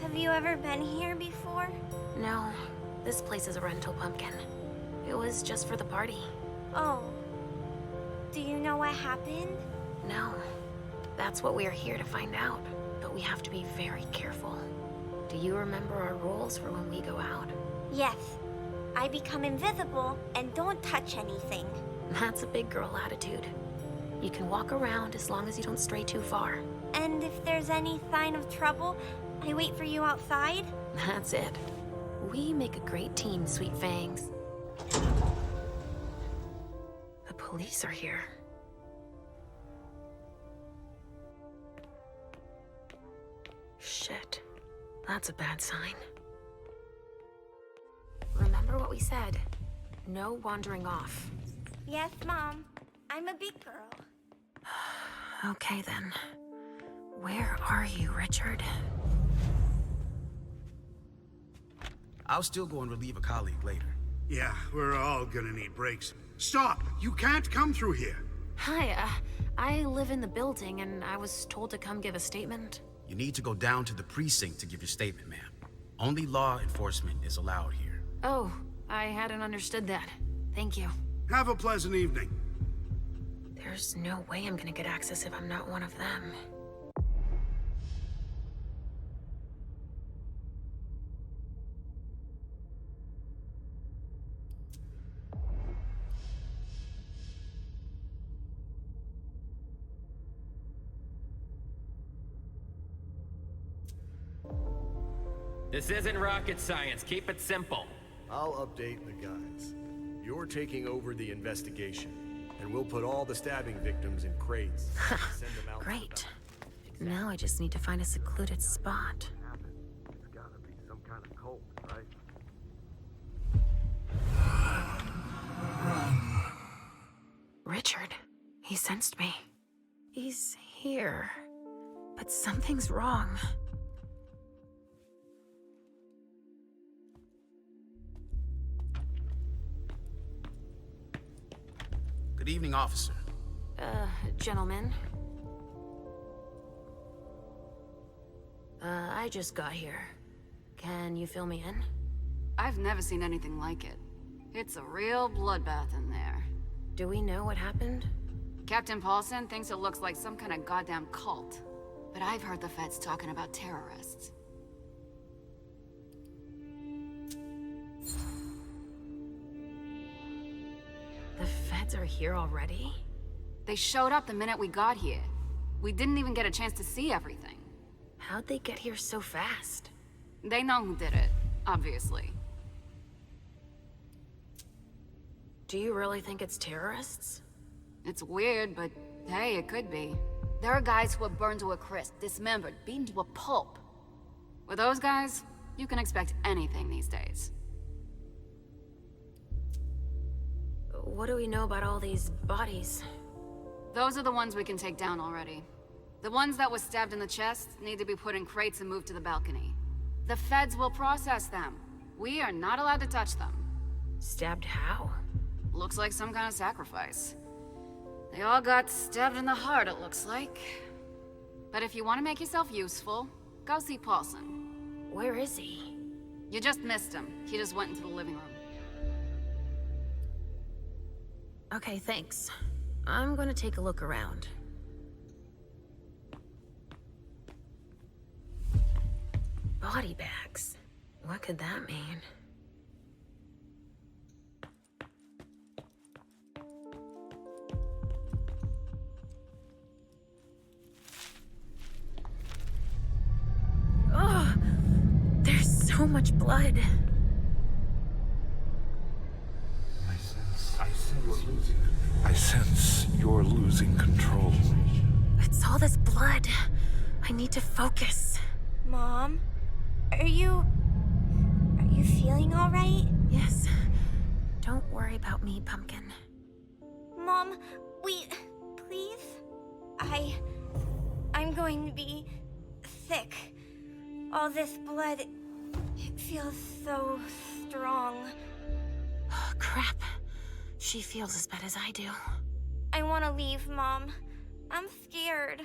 have you ever been here before? No, this place is a rental, Pumpkin. It was just for the party. Oh. Do you know what happened? No. That's what we're here to find out. But we have to be very careful. Do you remember our rules for when we go out? Yes. I become invisible and don't touch anything. That's a big girl attitude. You can walk around as long as you don't stray too far. And if there's any sign of trouble, I wait for you outside? That's it. We make a great team, Sweet Fangs. The police are here. Shit. That's a bad sign. Remember what we said. No wandering off. Yes, Mom. I'm a big girl. Okay then. Where are you, Richard? I'll still go and relieve a colleague later. Yeah, we're all gonna need breaks. Stop! You can't come through here! Hi, I live in the building and I was told to come give a statement. You need to go down to the precinct to give your statement, ma'am. Only law enforcement is allowed here. Oh, I hadn't understood that. Thank you. Have a pleasant evening. There's no way I'm gonna get access if I'm not one of them. This isn't rocket science. Keep it simple. I'll update the guys. You're taking over the investigation, and we'll put all the stabbing victims in crates. Send them out. Great. Now I just need to find a secluded spot. It's gotta be some kind of cult, right? Richard. He sensed me. He's here. But something's wrong. Good evening, officer. Gentlemen. I just got here. Can you fill me in? I've never seen anything like it. It's a real bloodbath in there. Do we know what happened? Captain Paulson thinks it looks like some kind of goddamn cult. But I've heard the feds talking about terrorists. The feds are here already? They showed up the minute we got here. We didn't even get a chance to see everything. How'd they get here so fast? They know who did it, obviously. Do you really think it's terrorists? It's weird, but hey, it could be. There are guys who are burned to a crisp, dismembered, beaten to a pulp. With those guys, you can expect anything these days. What do we know about all these bodies? Those are the ones we can take down already. The ones that were stabbed in the chest need to be put in crates and moved to the balcony. The feds will process them. We are not allowed to touch them. Stabbed how? Looks like some kind of sacrifice. They all got stabbed in the heart, it looks like. But if you want to make yourself useful, go see Paulson. Where is he? You just missed him. He just went into the living room. Okay, thanks. I'm gonna take a look around. Body bags. What could that mean? Oh, there's so much blood. I sense you're losing control. It's all this blood. I need to focus. Mom? Are you feeling all right? Yes. Don't worry about me, Pumpkin. Mom, please? I'm going to be sick. All this blood, it feels so strong. Oh, crap. She feels as bad as I do. I want to leave, Mom. I'm scared.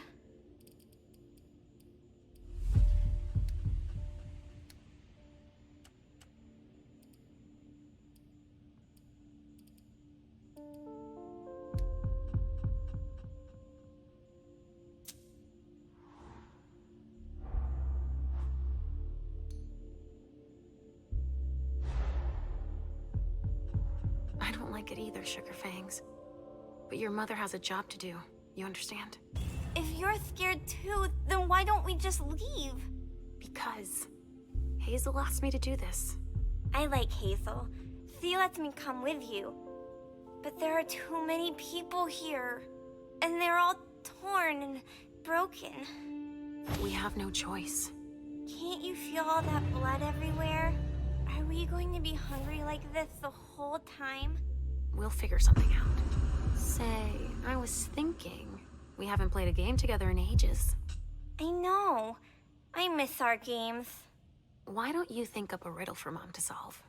like it either, Sugar Fangs. But your mother has a job to do. You understand? If you're scared too, then why don't we just leave? Because Hazel asked me to do this. I like Hazel. She lets me come with you. But there are too many people here. And they're all torn and broken. We have no choice. Can't you feel all that blood everywhere? Are we going to be hungry like this the whole time? We'll figure something out. Say, I was thinking, we haven't played a game together in ages. I know. I miss our games. Why don't you think up a riddle for Mom to solve?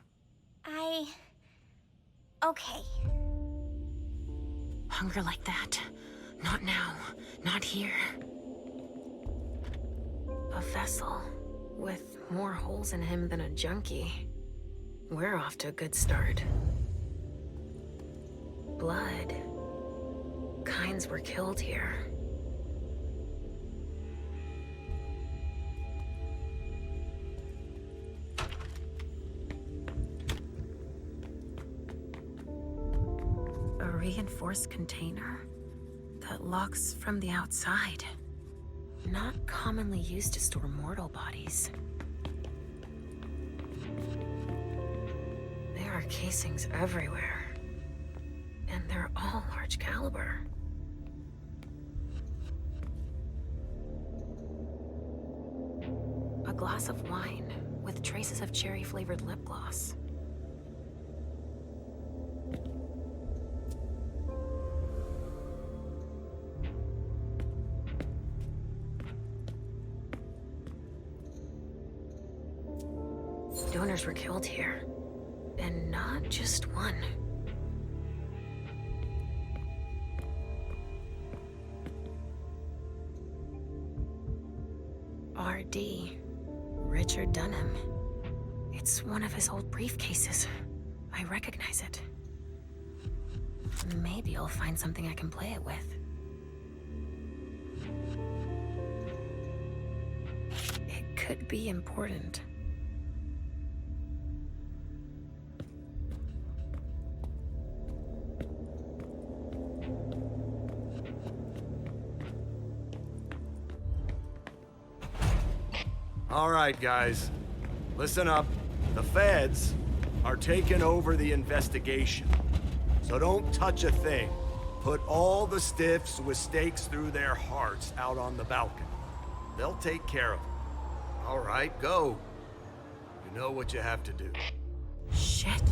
Okay. Hunger like that. Not now. Not here. A vessel with more holes in him than a junkie. We're off to a good start. Blood. Kinds were killed here. A reinforced container that locks from the outside. Not commonly used to store mortal bodies. There are casings everywhere. And they're all large caliber. A glass of wine with traces of cherry-flavored lip gloss. Donors were killed here. And not just one. R.D. Richard Dunham. It's one of his old briefcases. I recognize it. Maybe I'll find something I can play it with. It could be important. All right, guys. Listen up. The feds are taking over the investigation. So don't touch a thing. Put all the stiffs with stakes through their hearts out on the balcony. They'll take care of them. All right, go. You know what you have to do. Shit.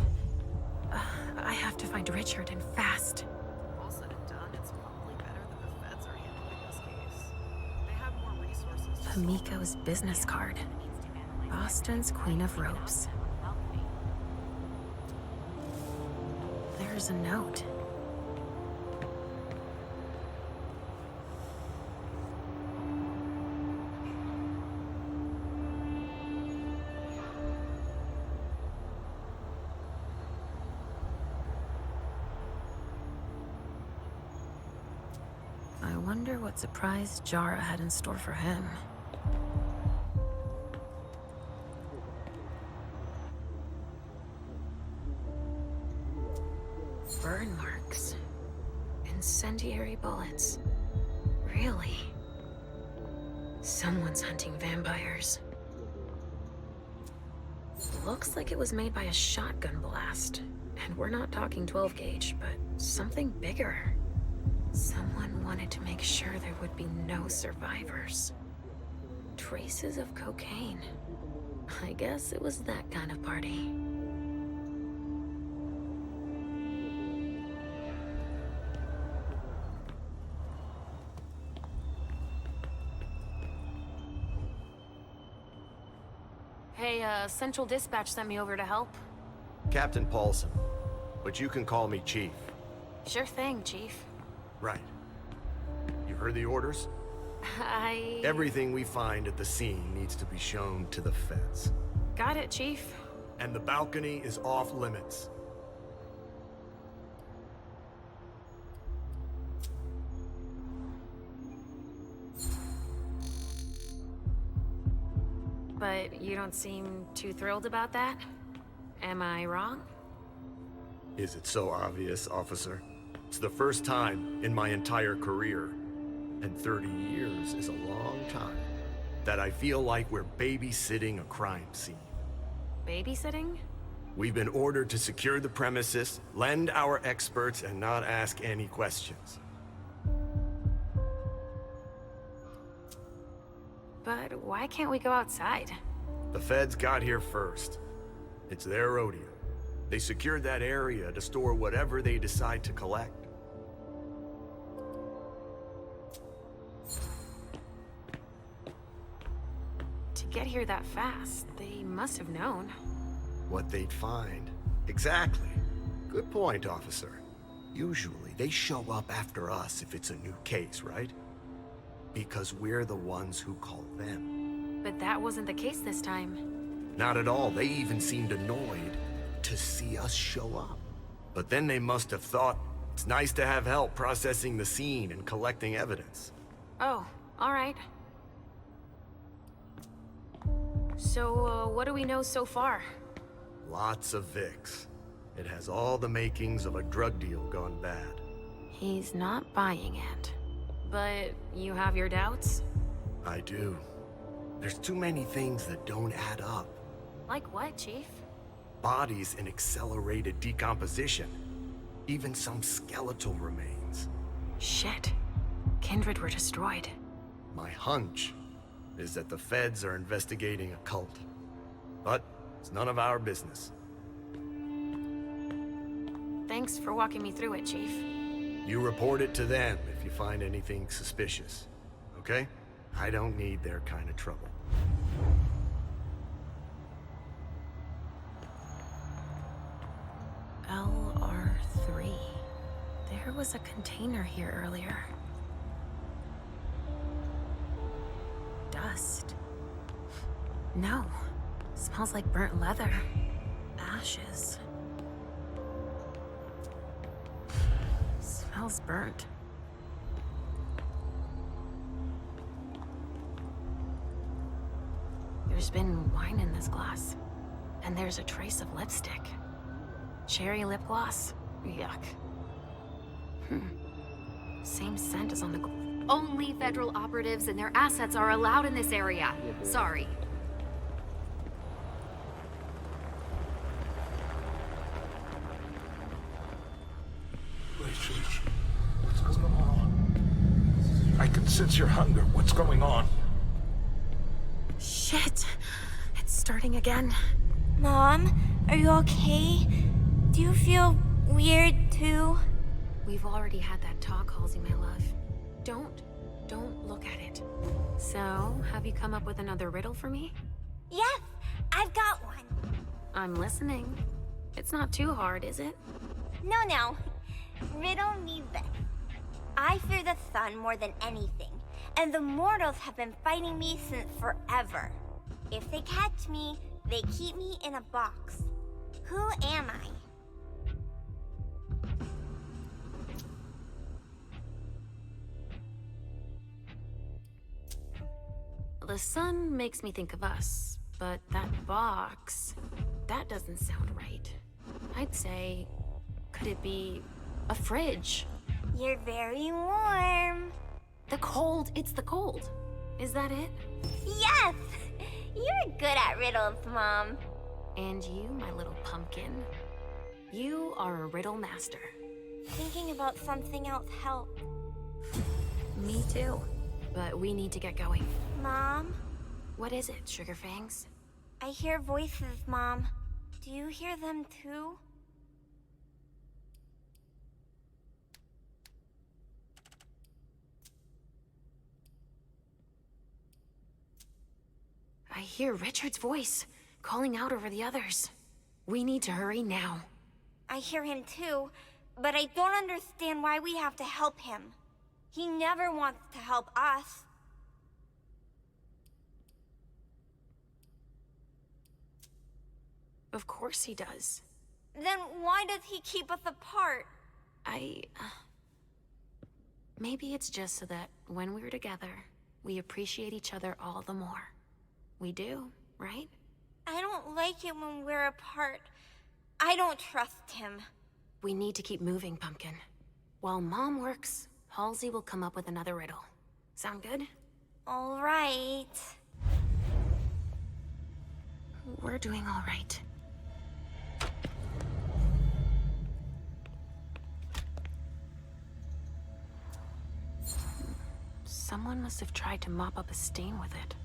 I have to find Richard and fast. All said and done, it's probably better that the feds are handling this case. They have more resources. Pamiko's business card. Boston's Queen of Ropes. There's a note. I wonder what surprise Jara had in store for him. Burn marks. Incendiary bullets. Really? Someone's hunting vampires. Looks like it was made by a shotgun blast. And we're not talking 12 gauge, but something bigger. Someone wanted to make sure there would be no survivors. Traces of cocaine. I guess it was that kind of party. Hey, Central Dispatch sent me over to help. Captain Paulson, but you can call me Chief. Sure thing, Chief. Right. You heard the orders? Everything we find at the scene needs to be shown to the feds. Got it, Chief. And the balcony is off limits. But you don't seem too thrilled about that? Am I wrong? Is it so obvious, officer? It's the first time in my entire career, and 30 years is a long time, that I feel like we're babysitting a crime scene. Babysitting? We've been ordered to secure the premises, lend our experts, and not ask any questions. But why can't we go outside? The feds got here first. It's their rodeo. They secured that area to store whatever they decide to collect. To get here that fast, they must have known. What they'd find. Exactly. Good point, officer. Usually, they show up after us if it's a new case, right? Because we're the ones who call them. But that wasn't the case this time. Not at all. They even seemed annoyed to see us show up. But then they must have thought it's nice to have help processing the scene and collecting evidence. Oh, all right. So, what do we know so far? Lots of Vicks. It has all the makings of a drug deal gone bad. He's not buying it. But you have your doubts? I do. There's too many things that don't add up. Like what, Chief? Bodies in accelerated decomposition. Even some skeletal remains. Shit. Kindred were destroyed. My hunch is that the feds are investigating a cult. But it's none of our business. Thanks for walking me through it, Chief. You report it to them if you find anything suspicious. Okay? I don't need their kind of trouble. LR3. There was a container here earlier. Dust. No. Smells like burnt leather. Ashes. Smells burnt. There's been wine in this glass. And there's a trace of lipstick. Cherry lip gloss? Yuck. Same scent as on the... Only federal operatives and their assets are allowed in this area. Sorry. What's going on? I can sense your hunger. What's going on? Shit! It's starting again. Mom, are you okay? Do you feel weird too? We've already had that talk, Halsey, my love. Don't look at it. So, have you come up with another riddle for me? Yes, I've got one. I'm listening. It's not too hard, is it? No. Riddle me this. I fear the sun more than anything, and the mortals have been fighting me since forever. If they catch me, they keep me in a box. Who am I? The sun makes me think of us, but that box, that doesn't sound right. I'd say, could it be a fridge? You're very warm. The cold, it's the cold. Is that it? Yes! You're good at riddles, Mom. And you, my little pumpkin, you are a riddle master. Thinking about something else helped. Me too. But we need to get going. Mom? What is it, Sugar Fangs? I hear voices, Mom. Do you hear them too? I hear Richard's voice, calling out over the others. We need to hurry now. I hear him too, but I don't understand why we have to help him. He never wants to help us. Of course he does. Then why does he keep us apart? Maybe it's just so that when we're together, we appreciate each other all the more. We do, right? I don't like it when we're apart. I don't trust him. We need to keep moving, Pumpkin. While Mom works, Halsey will come up with another riddle. Sound good? All right. We're doing all right. Someone must have tried to mop up a stain with it.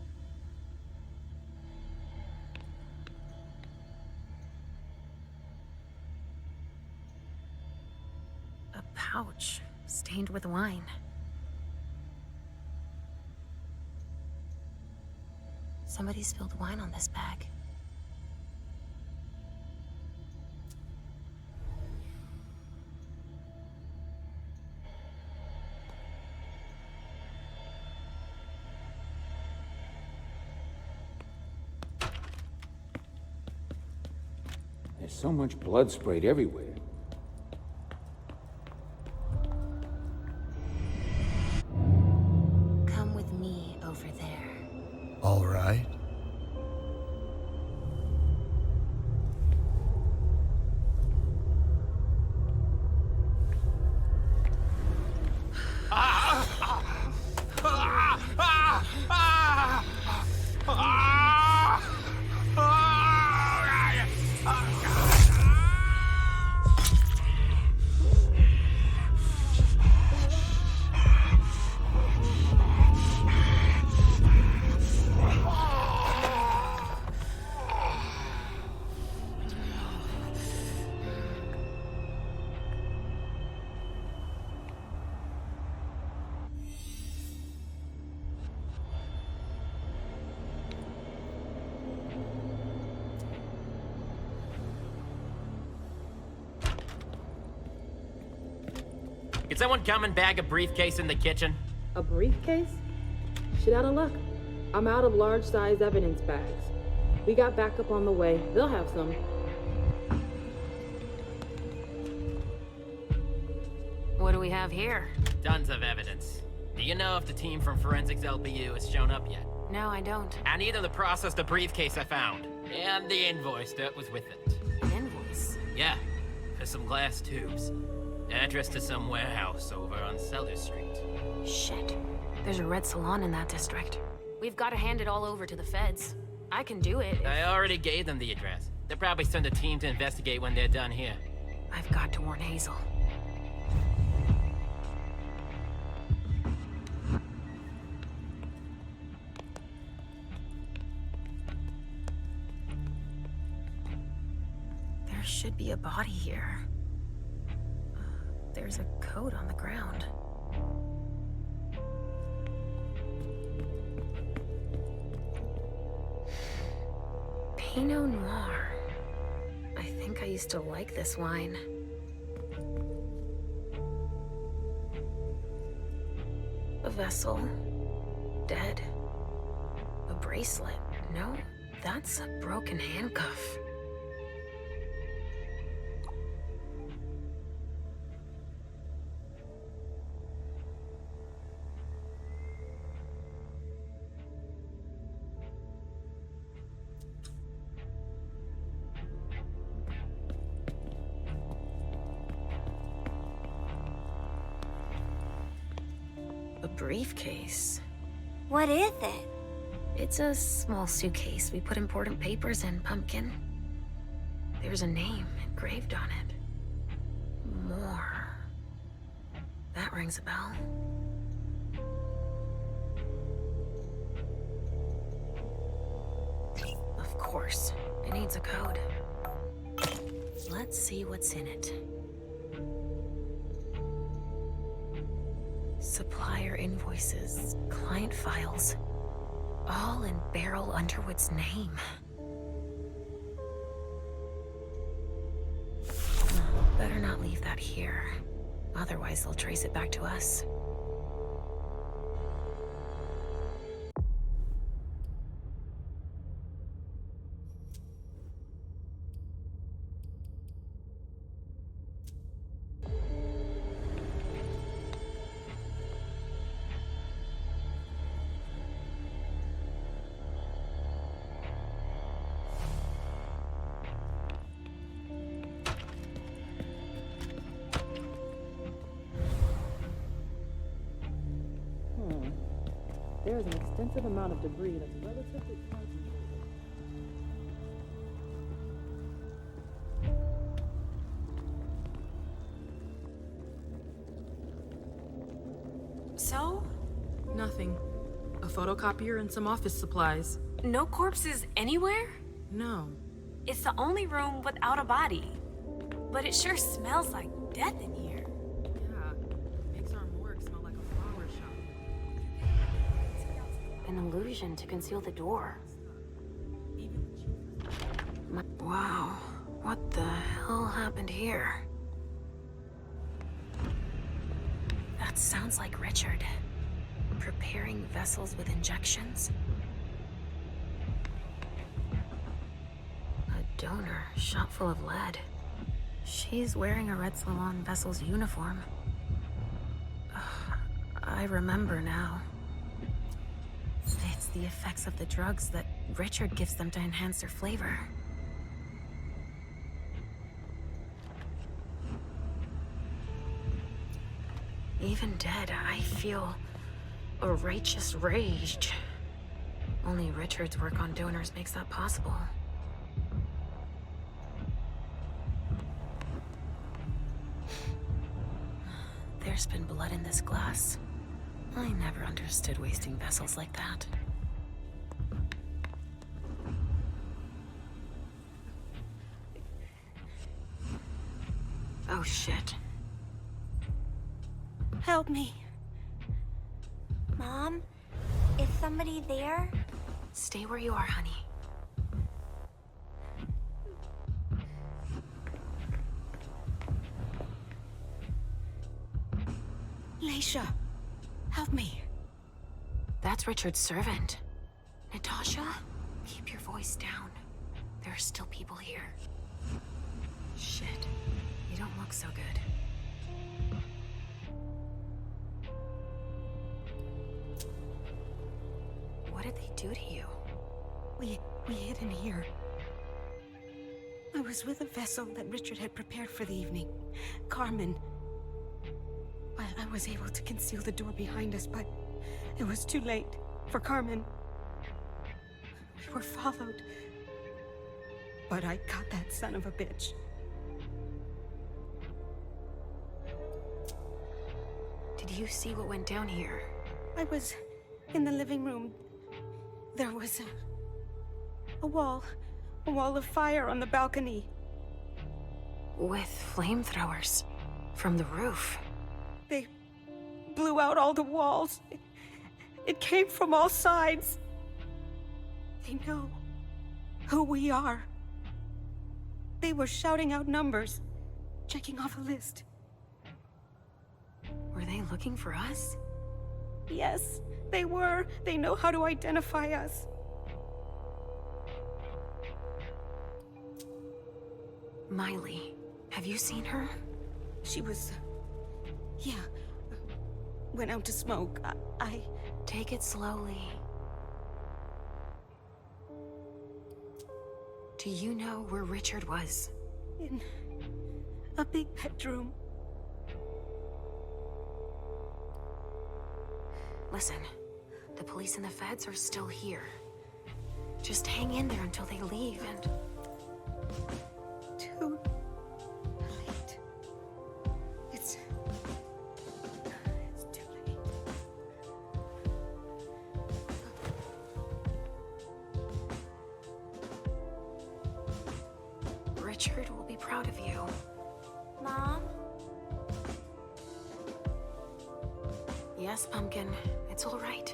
A pouch stained with wine. Somebody spilled wine on this bag. There's so much blood sprayed everywhere. Come with me over there. All right. Can someone come and bag a briefcase in the kitchen? A briefcase? Shit out of luck. I'm out of large-size evidence bags. We got backup on the way. They'll have some. What do we have here? Tons of evidence. Do you know if the team from Forensics LPU has shown up yet? No, I don't. I need them to process the briefcase I found. And the invoice that was with it. An invoice? Yeah, for some glass tubes. Address to some warehouse over on Cellar Street. Shit. There's a red salon in that district. We've got to hand it all over to the feds. I can do it if... I already gave them the address. They'll probably send a team to investigate when they're done here. I've got to warn Hazel. There should be a body here. There's a coat on the ground. Pinot Noir. I think I used to like this wine. A vessel. Dead. A bracelet. No, that's a broken handcuff. Briefcase. What is it? It's a small suitcase. We put important papers in, Pumpkin. There's a name engraved on it. More. That rings a bell. Of course. It needs a code. Let's see what's in it. Supplier invoices, client files, all in Beryl Underwood's name. Better not leave that here. Otherwise, they'll trace it back to us. There is an extensive amount of debris that's relatively concentrated. So? Nothing. A photocopier and some office supplies. No corpses anywhere? No. It's the only room without a body. But it sure smells like death in here. Yeah. Makes our morgue smell like a flower shop. An illusion to conceal the door. Wow. What the hell happened here? That sounds like Richard. Preparing vessels with injections? A donor shot full of lead. She's wearing a Red Swan vessel's uniform. I remember now. It's the effects of the drugs that Richard gives them to enhance their flavor. Even dead, I feel a righteous rage. Only Richard's work on donors makes that possible. There's been blood in this glass. I never understood wasting vessels like that. Oh shit. Help me. Mom? Is somebody there? Stay where you are, honey. Leisha, help me. That's Richard's servant. Natasha, keep your voice down. There are still people here. Shit. You don't look so good. What did they do to you? We hid in here. I was with a vessel that Richard had prepared for the evening. Carmen. I was able to conceal the door behind us, but it was too late for Carmen. We were followed. But I got that son of a bitch. Did you see what went down here? I was in the living room. There was a wall of fire on the balcony. With flamethrowers from the roof. They blew out all the walls. It came from all sides. They know who we are. They were shouting out numbers, checking off a list. Were they looking for us? Yes, they were. They know how to identify us. Miley, have you seen her? She was... yeah. Went out to smoke. I... Take it slowly. Do you know where Richard was? In a big bedroom. Listen, the police and the feds are still here. Just hang in there until they leave and... Too late. It's too late. Richard will be proud of you. Mom? Yes, Pumpkin. It's all right.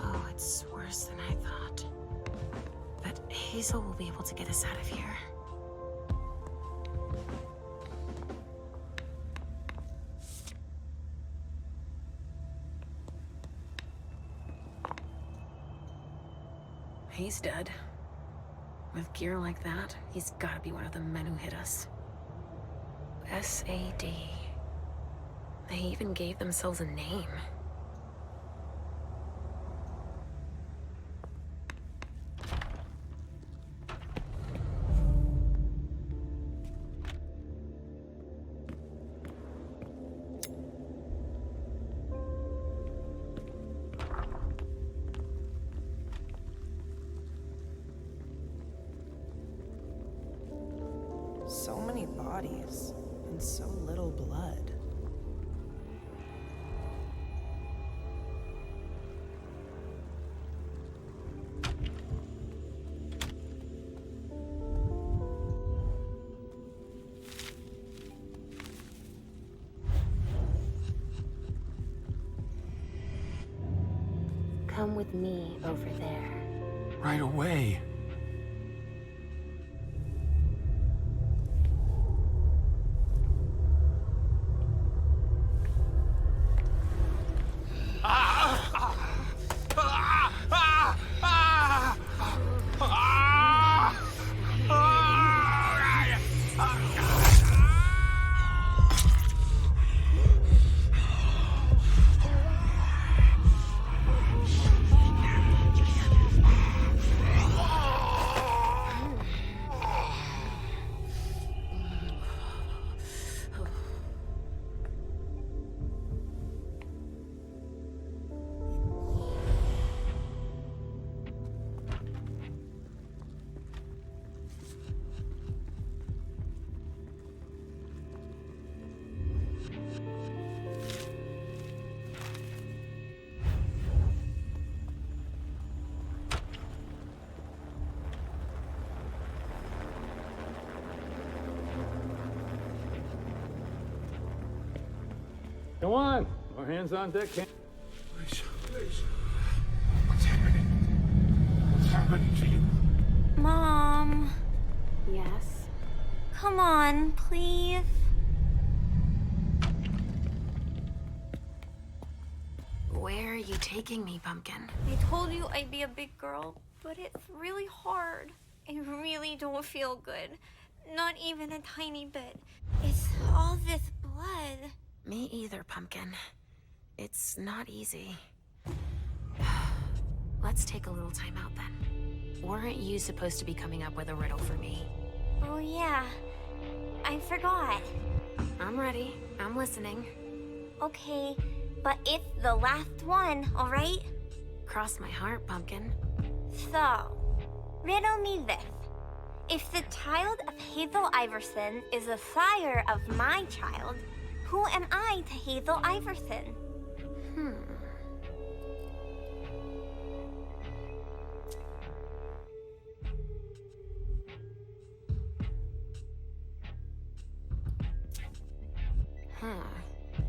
Oh, it's worse than I thought. But Hazel will be able to get us out of here. He's dead. With gear like that, he's gotta be one of the men who hit us. SAD. They even gave themselves a name. So many bodies, and so little blood. Come with me over there. Right away. Come on, more hands on deck. Please. What's happening? What's happening to you? Mom, Yes? come on, please. Where are you taking me, Pumpkin? I told you I'd be a big girl, but it's really hard. I really don't feel good. Not even a tiny bit. It's all this blood. Me either, Pumpkin. It's not easy. Let's take a little time out then. Weren't you supposed to be coming up with a riddle for me? Oh yeah, I forgot. I'm ready. I'm listening. Okay, but it's the last one, alright? Cross my heart, Pumpkin. So, riddle me this. If the child of Hazel Iversen is the sire of my child, who am I to Hazel Iversen?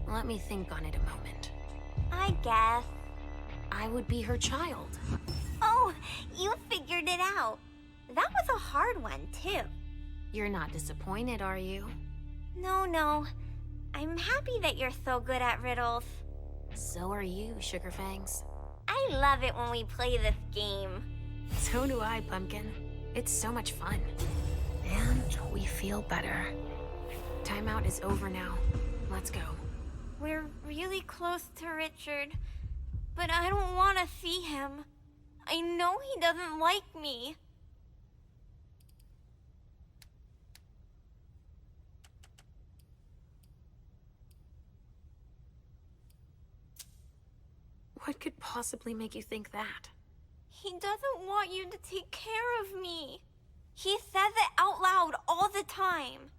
Let me think on it a moment. I guess. I would be her child. Oh, you figured it out. That was a hard one, too. You're not disappointed, are you? No. I'm happy that you're so good at riddles. So are you, Sugarfangs. I love it when we play this game. So do I, Pumpkin. It's so much fun. And we feel better. Timeout is over now. Let's go. We're really close to Richard, but I don't want to see him. I know he doesn't like me. What could possibly make you think that? He doesn't want you to take care of me. He says it out loud all the time.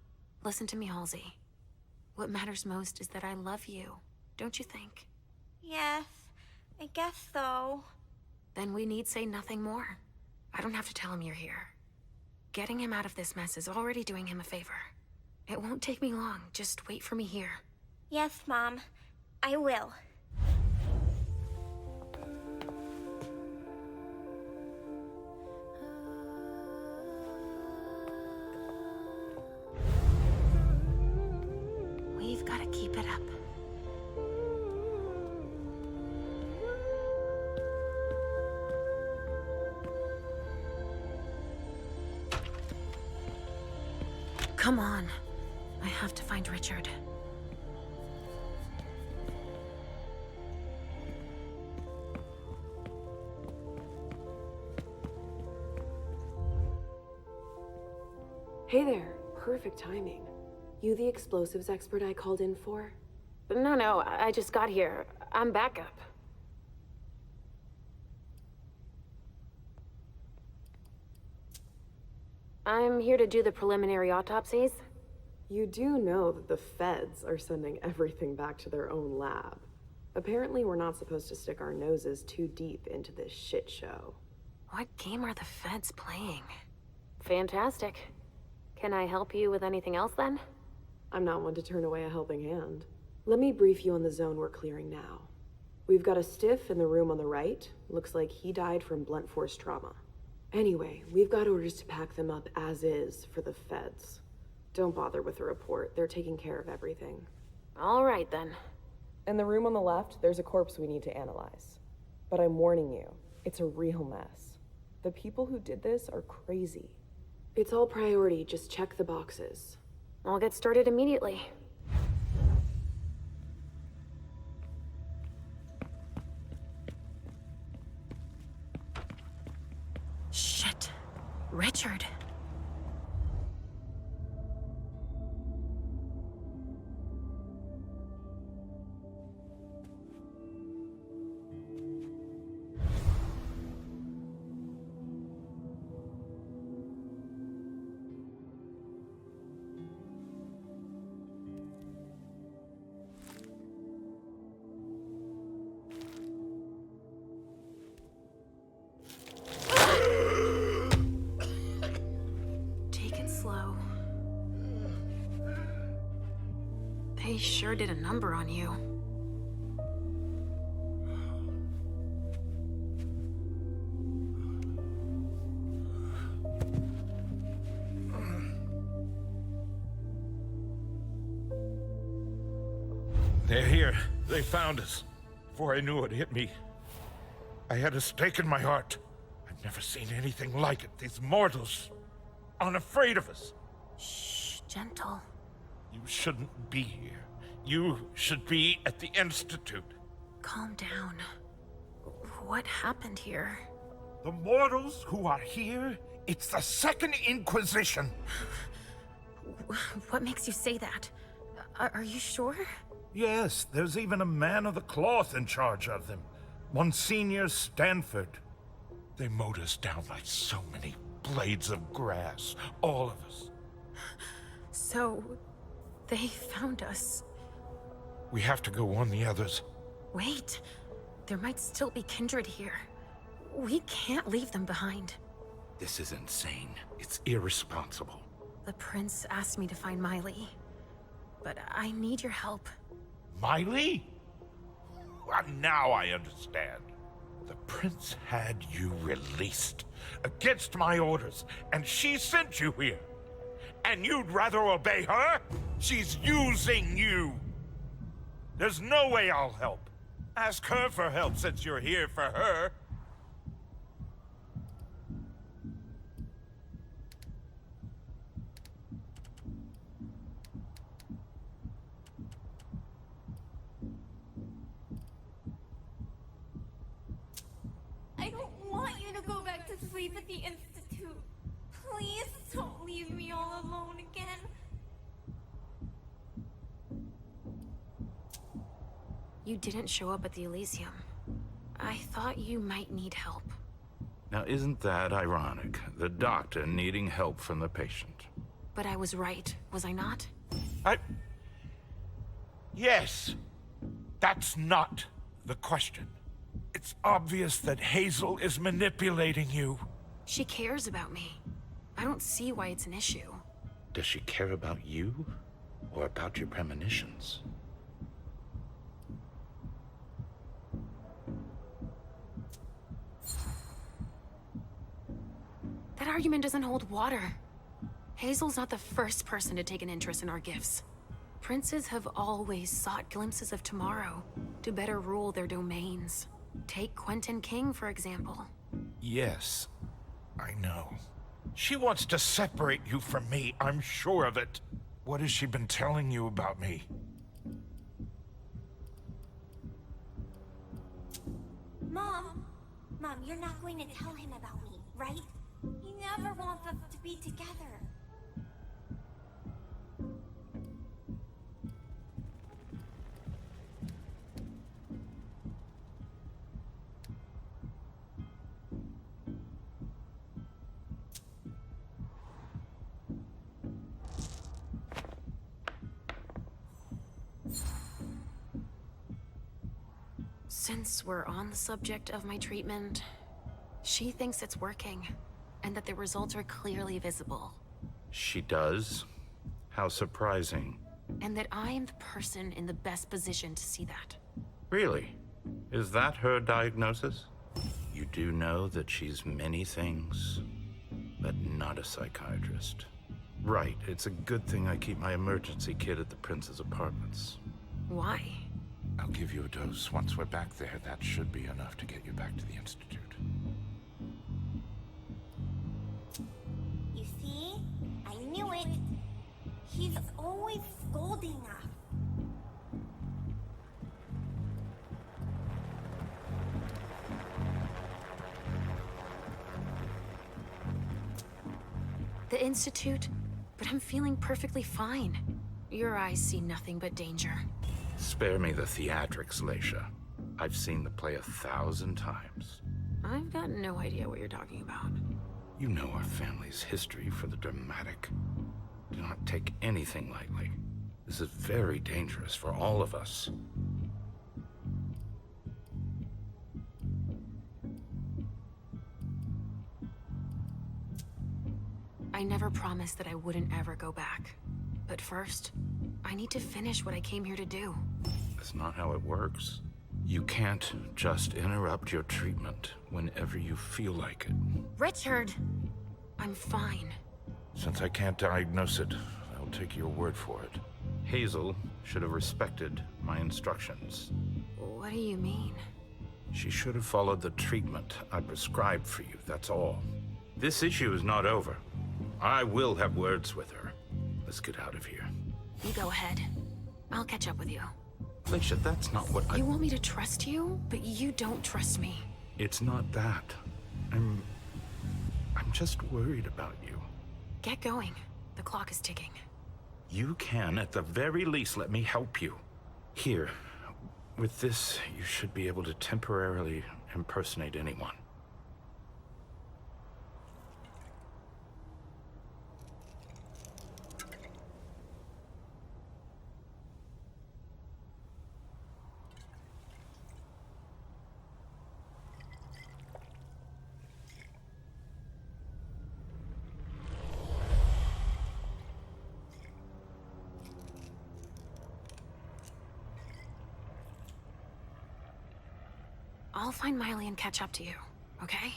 Listen to me, Halsey. What matters most is that I love you, don't you think? Yes, I guess so. Then we need say nothing more. I don't have to tell him you're here. Getting him out of this mess is already doing him a favor. It won't take me long. Just wait for me here. Yes, Mom. I will. We've got to keep it up. Come on. I have to find Richard. Hey there. Perfect timing. You the explosives expert I called in for? No, I just got here. I'm backup. I'm here to do the preliminary autopsies. You do know that the feds are sending everything back to their own lab. Apparently, we're not supposed to stick our noses too deep into this shit show. What game are the feds playing? Fantastic. Can I help you with anything else then? I'm not one to turn away a helping hand. Let me brief you on the zone we're clearing now. We've got a stiff in the room on the right. Looks like he died from blunt force trauma. Anyway, we've got orders to pack them up as is for the feds. Don't bother with the report. They're taking care of everything. All right then. In the room on the left, there's a corpse we need to analyze. But I'm warning you, it's a real mess. The people who did this are crazy. It's all priority, just check the boxes. I'll get started immediately. Shit. Richard. They sure did a number on you. They're here. They found us. Before I knew it hit me, I had a stake in my heart. I've never seen anything like it. These mortals, unafraid of us. Shh, gentle. You shouldn't be here. You should be at the Institute. Calm down. What happened here? The mortals who are here, it's the Second Inquisition. What makes you say that? Are you sure? Yes, there's even a man of the cloth in charge of them. Monsignor Stanford. They mowed us down like so many blades of grass, all of us. So, they found us. We have to go warn the others. Wait, there might still be kindred here. We can't leave them behind. This is insane. It's irresponsible. The prince asked me to find Miley, but I need your help. Miley? Well, now I understand. The prince had you released against my orders, and she sent you here. And you'd rather obey her? She's using you. There's no way I'll help. Ask her for help since you're here for her. I don't want you to go back to sleep at the Institute. Please don't leave me all alone again. You didn't show up at the Elysium. I thought you might need help. Now, isn't that ironic? The doctor needing help from the patient. But I was right, was I not? Yes. That's not the question. It's obvious that Hazel is manipulating you. She cares about me. I don't see why it's an issue. Does she care about you? Or about your premonitions? That argument doesn't hold water. Hazel's not the first person to take an interest in our gifts. Princes have always sought glimpses of tomorrow to better rule their domains. Take Quentin King, for example. Yes, I know. She wants to separate you from me, I'm sure of it. What has she been telling you about me? Mom, you're not going to tell him about me, right? He never wants us to be together. Since we're on the subject of my treatment, she thinks it's working, and that the results are clearly visible. She does? How surprising. And that I am the person in the best position to see that. Really? Is that her diagnosis? You do know that she's many things, but not a psychiatrist. Right, it's a good thing I keep my emergency kit at the Prince's apartments. Why? I'll give you a dose. Once we're back there, that should be enough to get you back to the Institute. You see? I knew it. He's always scolding us. The Institute? But I'm feeling perfectly fine. Your eyes see nothing but danger. Spare me the theatrics, Leisha. I've seen the play 1,000 times. I've got no idea what you're talking about. You know our family's history for the dramatic. Do not take anything lightly. This is very dangerous for all of us. I never promised that I wouldn't ever go back. But first, I need to finish what I came here to do. That's not how it works. You can't just interrupt your treatment whenever you feel like it. Richard! I'm fine. Since I can't diagnose it, I'll take your word for it. Hazel should have respected my instructions. What do you mean? She should have followed the treatment I prescribed for you, that's all. This issue is not over. I will have words with her. Let's get out of here. You go ahead. I'll catch up with you. Leisha, that's not what You want me to trust you, but you don't trust me. It's not that. I'm just worried about you. Get going. The clock is ticking. You can, at the very least, let me help you. Here, with this, you should be able to temporarily impersonate anyone. I'll find Miley and catch up to you, okay?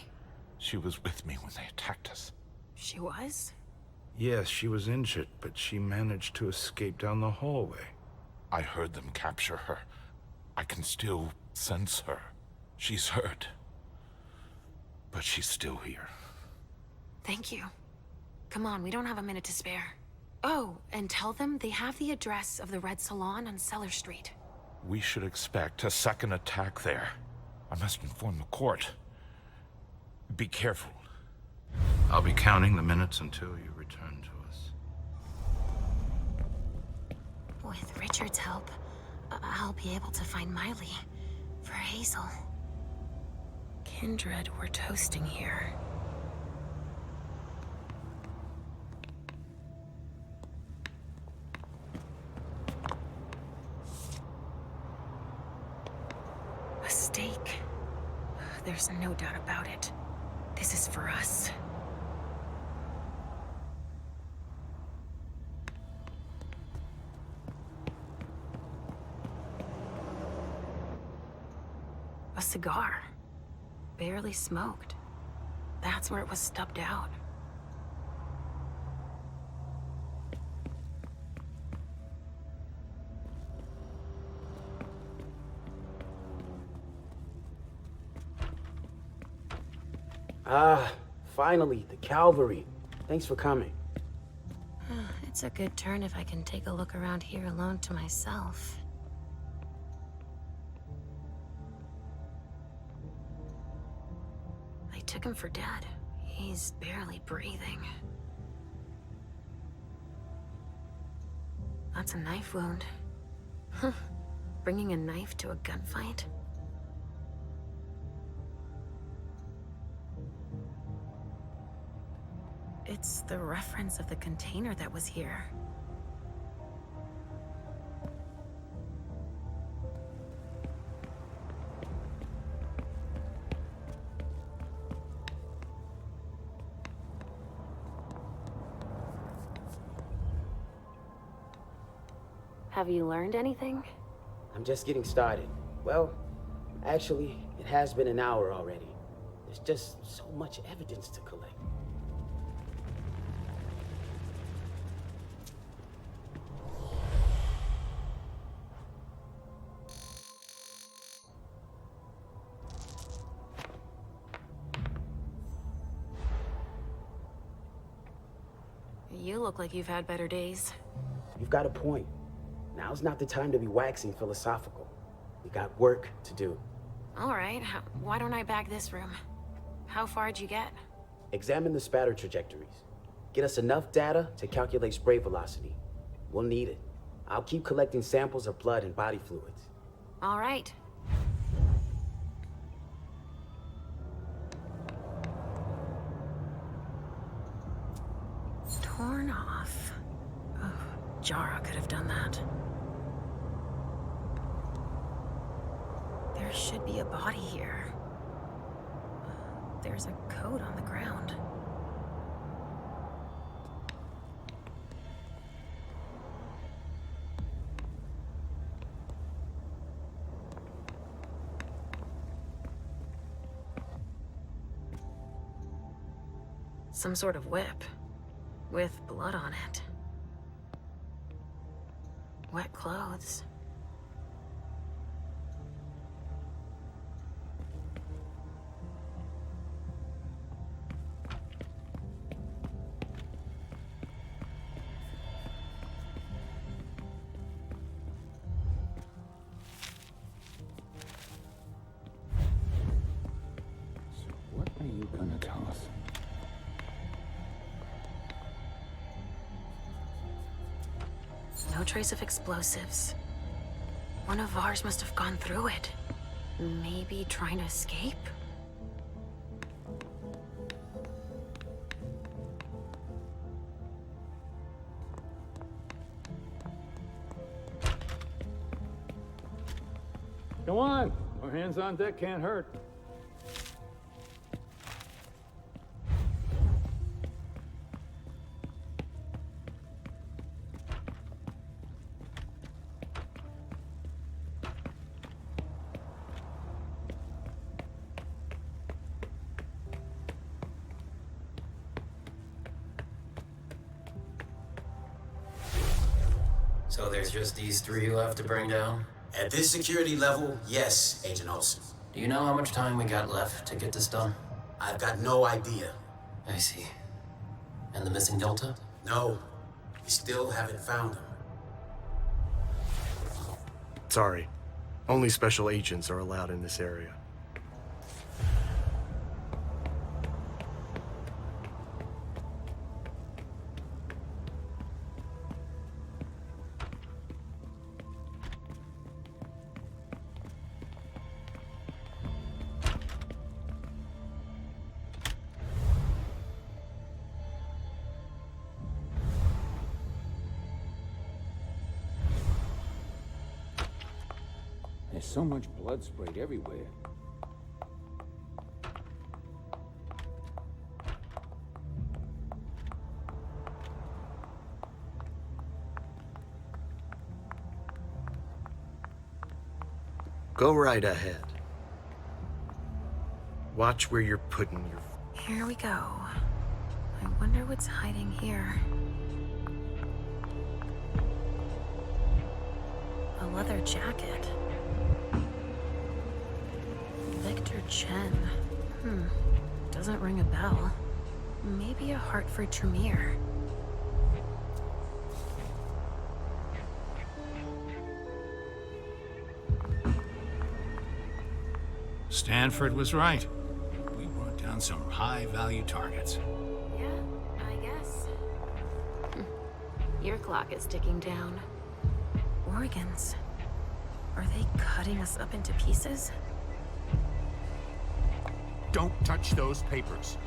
She was with me when they attacked us. She was? Yes, she was injured, but she managed to escape down the hallway. I heard them capture her. I can still sense her. She's hurt. But she's still here. Thank you. Come on, we don't have a minute to spare. Oh, and tell them they have the address of the Red Salon on Cellar Street. We should expect a second attack there. I must inform the court. Be careful. I'll be counting the minutes until you return to us. With Richard's help, I'll be able to find Miley for Hazel. Kindred were toasting here. A stake. There's no doubt about it. This is for us. A cigar. Barely smoked. That's where it was stubbed out. Ah, finally, the cavalry. Thanks for coming. It's a good turn if I can take a look around here alone to myself. They took him for dead. He's barely breathing. That's a knife wound. Bringing a knife to a gunfight? It's the reference of the container that was here. Have you learned anything? I'm just getting started. Well, actually, it has been an hour already. There's just so much evidence to collect. You look like you've had better days. You've got a point. Now's not the time to be waxing philosophical. We got work to do. All right, why don't I bag this room? How far'd you get? Examine the spatter trajectories. Get us enough data to calculate spray velocity. We'll need it. I'll keep collecting samples of blood and body fluids. All right. Torn off. Oh, Jara could have done that. There should be a body here. There's a coat on the ground. Some sort of whip. With blood on it. Wet clothes. So what are you gonna tell us? No trace of explosives. One of ours must have gone through it. Maybe trying to escape? Come on, more hands on deck can't hurt. So there's just these three left to bring down? At this security level, yes, Agent Olsen. Do you know how much time we got left to get this done? I've got no idea. I see. And the missing Delta? No. We still haven't found him. Sorry. Only special agents are allowed in this area. There's so much blood sprayed everywhere. Go right ahead. Watch where you're putting your... Here we go. I wonder what's hiding here. A leather jacket. Victor Chen. Doesn't ring a bell. Maybe a Hartford Tremere. Stanford was right. We brought down some high-value targets. Yeah, I guess. Your clock is ticking down. Organs. Are they cutting us up into pieces? Don't touch those papers.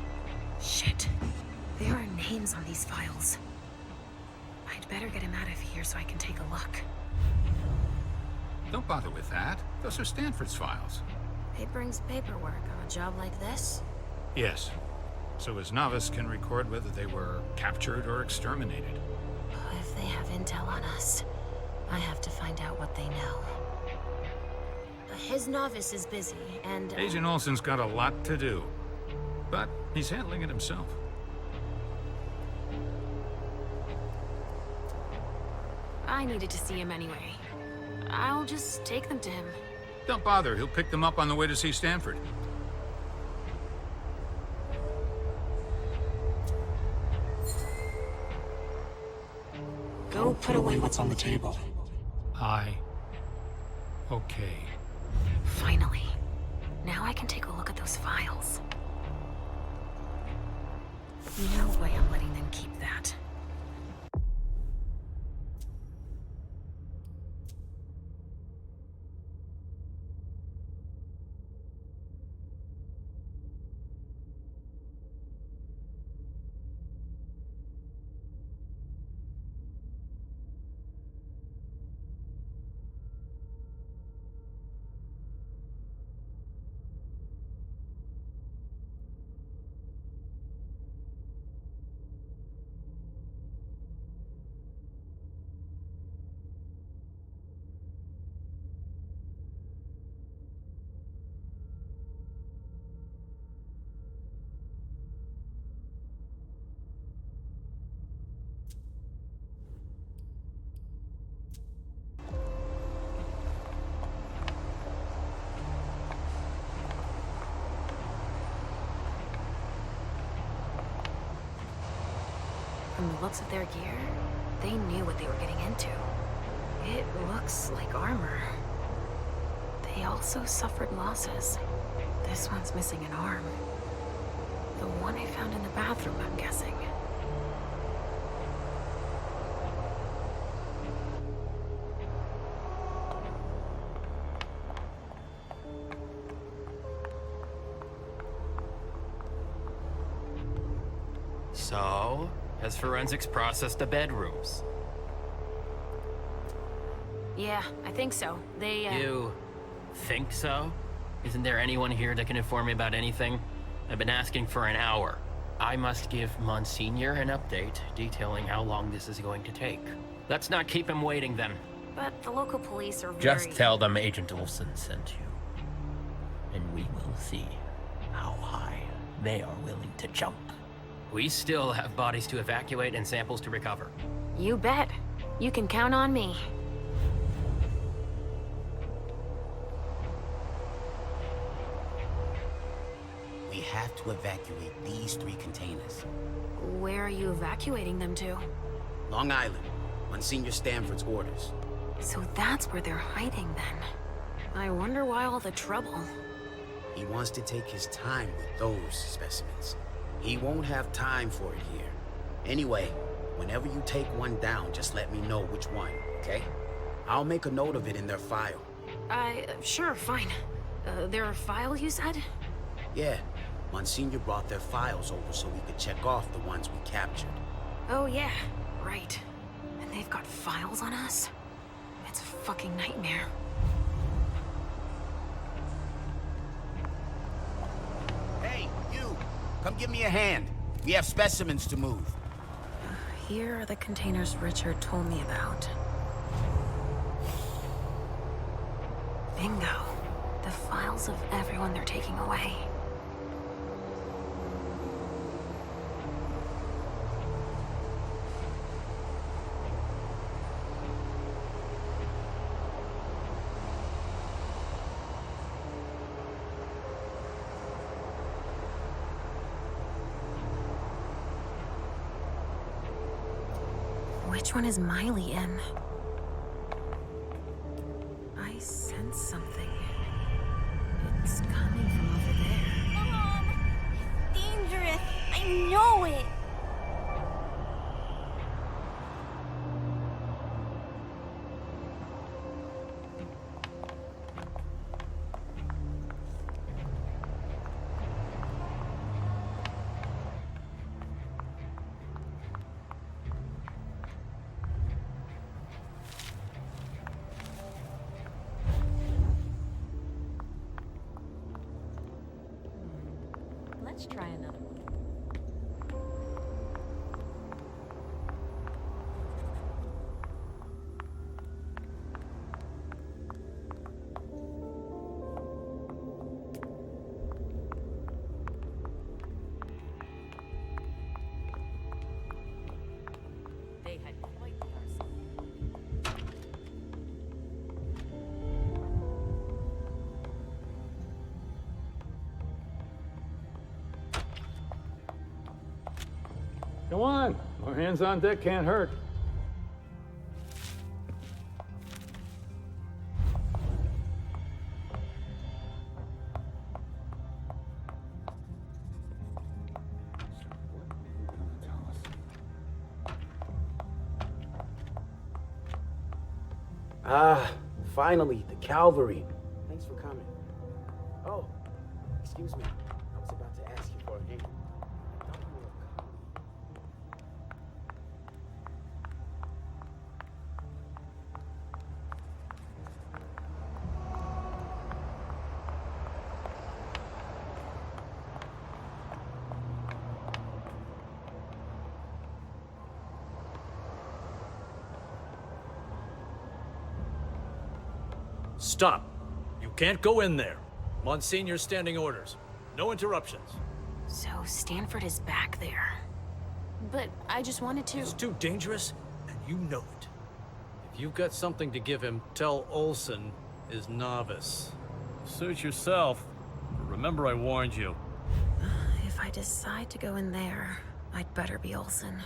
Shit. There are names on these files. I'd better get him out of here so I can take a look. Don't bother with that. Those are Stanford's files. It brings paperwork on a job like this? Yes. So his novice can record whether they were captured or exterminated. If they have intel on us, I have to they know. His novice is busy, and... Agent Olsen's got a lot to do. But he's handling it himself. I needed to see him anyway. I'll just take them to him. Don't bother, he'll pick them up on the way to see Stanford. Go put away what's on the table. Okay. Finally. Now I can take a look at those files. No way I'm letting them keep that. From the looks of their gear, they knew what they were getting into. It looks like armor. They also suffered losses. This one's missing an arm. The one I found in the bathroom, I'm guessing. So, has forensics processed the bedrooms? Yeah, I think so. You think so? Isn't there anyone here that can inform me about anything? I've been asking for an hour. I must give Monsignor an update detailing how long this is going to take. Let's not keep him waiting then. But the local police are Just tell them Agent Olsen sent you. And we will see how high they are willing to jump. We still have bodies to evacuate and samples to recover. You bet. You can count on me. We have to evacuate these 3 containers. Where are you evacuating them to? Long Island, Monsignor Stanford's orders. So that's where they're hiding then. I wonder why all the trouble. He wants to take his time with those specimens. He won't have time for it here. Anyway, whenever you take one down, just let me know which one, okay? I'll make a note of it in their file. Sure, fine. Their file, you said? Yeah, Monsignor brought their files over so we could check off the ones we captured. Oh yeah, right. And they've got files on us? It's a fucking nightmare. Hey, you! Come give me a hand. We have specimens to move. Here are the containers Richard told me about. Bingo. The files of everyone they're taking away. Which one is Miley in? I sense something. It's coming from over there. Mom! It's dangerous. I know it. Let's try another one. Go on. More hands on deck can't hurt. Ah, finally, the cavalry. Thanks for coming. Oh, excuse me. I was about to ask you for a name. I thought you were a colleague. Stop. You can't go in there. Monsignor's standing orders. No interruptions. So Stanford is back there. But I just wanted to... It's too dangerous, and you know it. If you've got something to give him, tell Olsen is novice. Suit yourself. But remember I warned you. If I decide to go in there, I'd better be Olsen.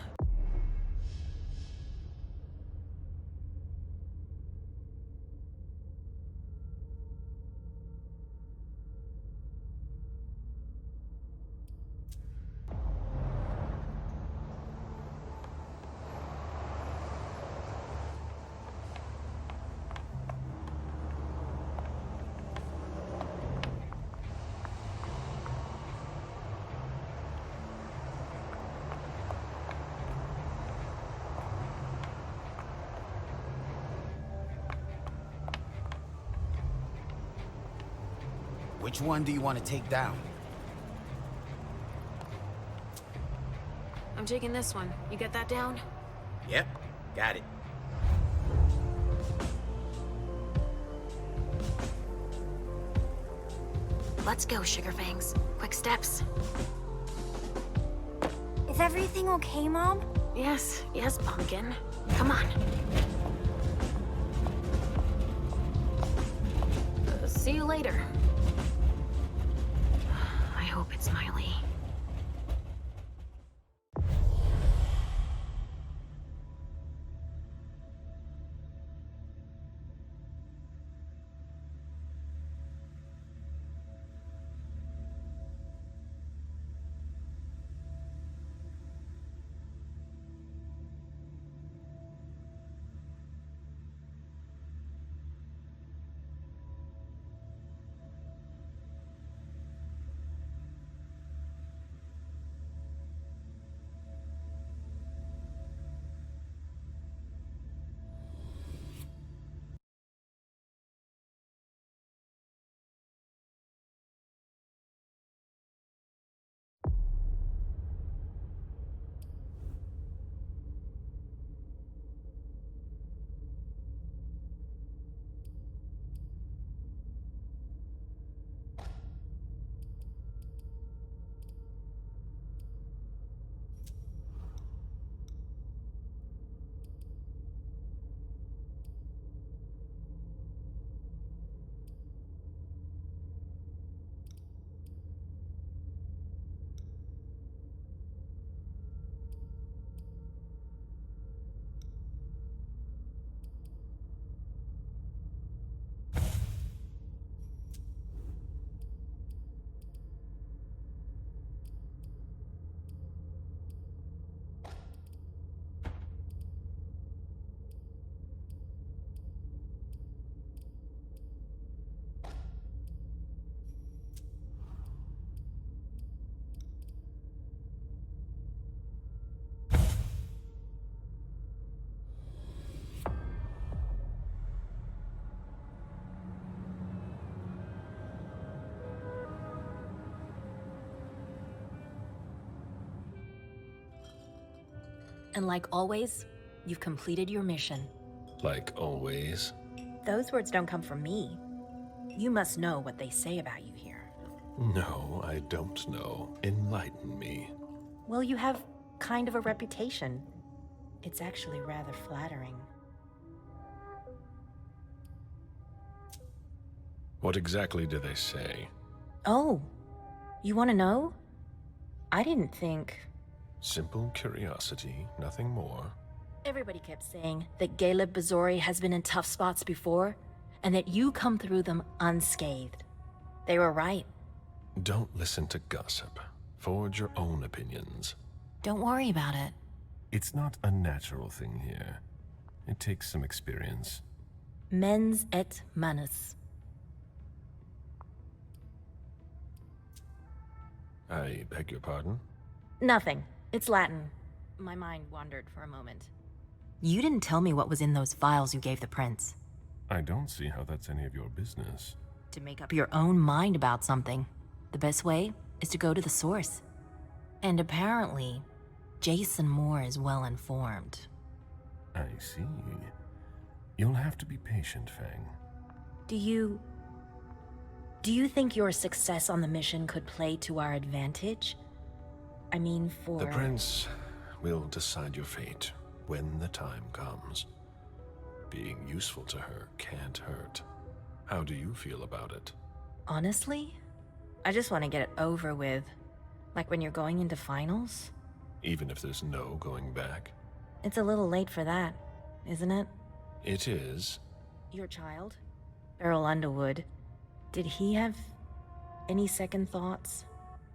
Which one do you want to take down? I'm taking this one. You get that down? Yep, got it. Let's go, Sugarfangs. Quick steps. Is everything okay, Mom? Yes, Pumpkin. Come on. See you later. I hope it's Miley. And like always, you've completed your mission. Like always? Those words don't come from me. You must know what they say about you here. No, I don't know. Enlighten me. Well, you have kind of a reputation. It's actually rather flattering. What exactly do they say? Oh, you want to know? I didn't think... Simple curiosity, nothing more. Everybody kept saying that Caleb Bazori has been in tough spots before, and that you come through them unscathed. They were right. Don't listen to gossip. Forge your own opinions. Don't worry about it. It's not a natural thing here. It takes some experience. Mens et manus. I beg your pardon? Nothing. It's Latin. My mind wandered for a moment. You didn't tell me what was in those files you gave the prince. I don't see how that's any of your business. To make up your own mind about something, the best way is to go to the source. And apparently, Jason Moore is well informed. I see. You'll have to be patient, Fang. Do you think your success on the mission could play to our advantage? I mean, for... The prince will decide your fate when the time comes. Being useful to her can't hurt. How do you feel about it? Honestly, I just want to get it over with. Like when you're going into finals. Even if there's no going back? It's a little late for that, isn't it? It is. Your child, Beryl Underwood, did he have any second thoughts?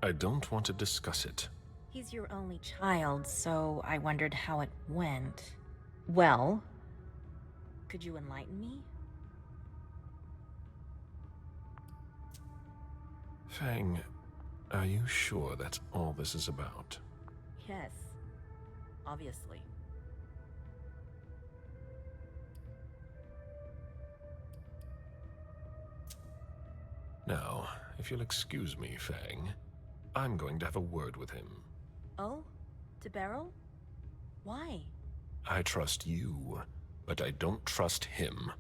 I don't want to discuss it. He's your only child, so I wondered how it went. Well, could you enlighten me? Fang, are you sure that's all this is about? Yes, obviously. Now, if you'll excuse me, Fang, I'm going to have a word with him. Oh? To Beryl? Why? I trust you, but I don't trust him.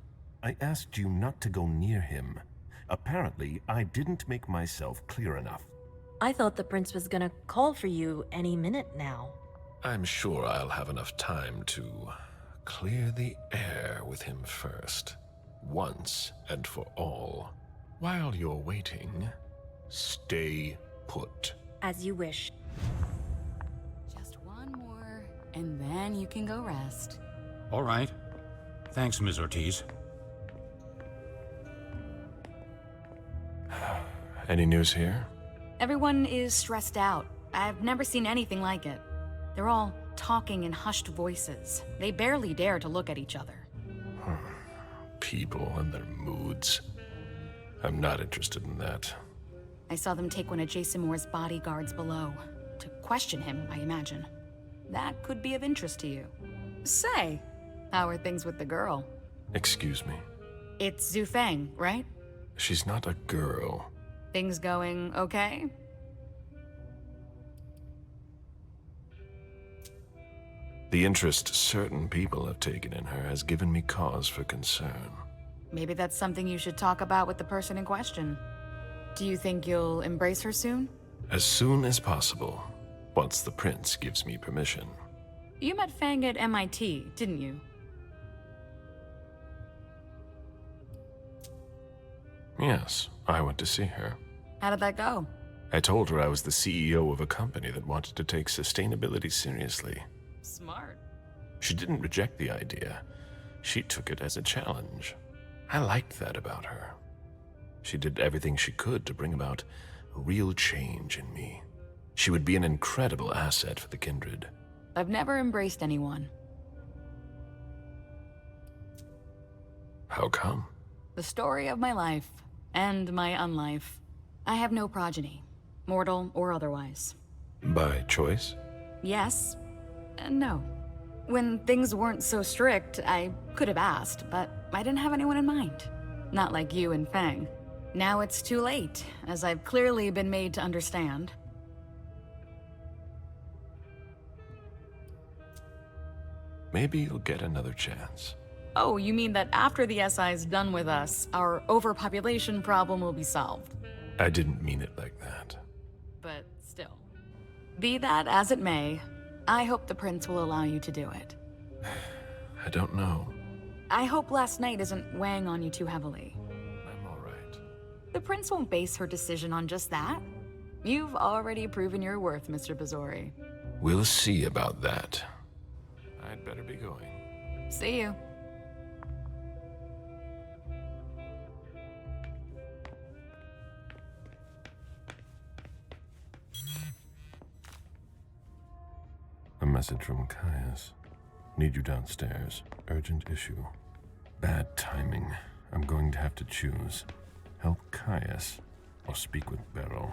I asked you not to go near him. Apparently, I didn't make myself clear enough. I thought the prince was gonna call for you any minute now. I'm sure I'll have enough time to clear the air with him first, once and for all. While you're waiting, stay put. As you wish. Just one more, and then you can go rest. All right. Thanks, Ms. Ortiz. Any news here? Everyone is stressed out. I've never seen anything like it. They're all talking in hushed voices. They barely dare to look at each other. People and their moods. I'm not interested in that. I saw them take one of Jason Moore's bodyguards below. To question him, I imagine. That could be of interest to you. Say, how are things with the girl? Excuse me. It's Zhu Feng, right? She's not a girl. Things going okay? The interest certain people have taken in her has given me cause for concern. Maybe that's something you should talk about with the person in question. Do you think you'll embrace her soon? As soon as possible, once the prince gives me permission. You met Fang at MIT, didn't you? Yes, I went to see her. How did that go? I told her I was the CEO of a company that wanted to take sustainability seriously. Smart. She didn't reject the idea. She took it as a challenge. I liked that about her. She did everything she could to bring about real change in me. She would be an incredible asset for the Kindred. I've never embraced anyone. How come? The story of my life, and my unlife. I have no progeny, mortal or otherwise. By choice? Yes, and no. When things weren't so strict, I could have asked, but I didn't have anyone in mind. Not like you and Fang. Now it's too late, as I've clearly been made to understand. Maybe you'll get another chance. Oh, you mean that after the SI's done with us, our overpopulation problem will be solved? I didn't mean it like that. But still. Be that as it may, I hope the prince will allow you to do it. I don't know. I hope last night isn't weighing on you too heavily. I'm all right. The prince won't base her decision on just that. You've already proven your worth, Mr. Bazori. We'll see about that. I'd better be going. See you. A message from Caius. Need you downstairs. Urgent issue. Bad timing. I'm going to have to choose. Help Caius or speak with Beryl.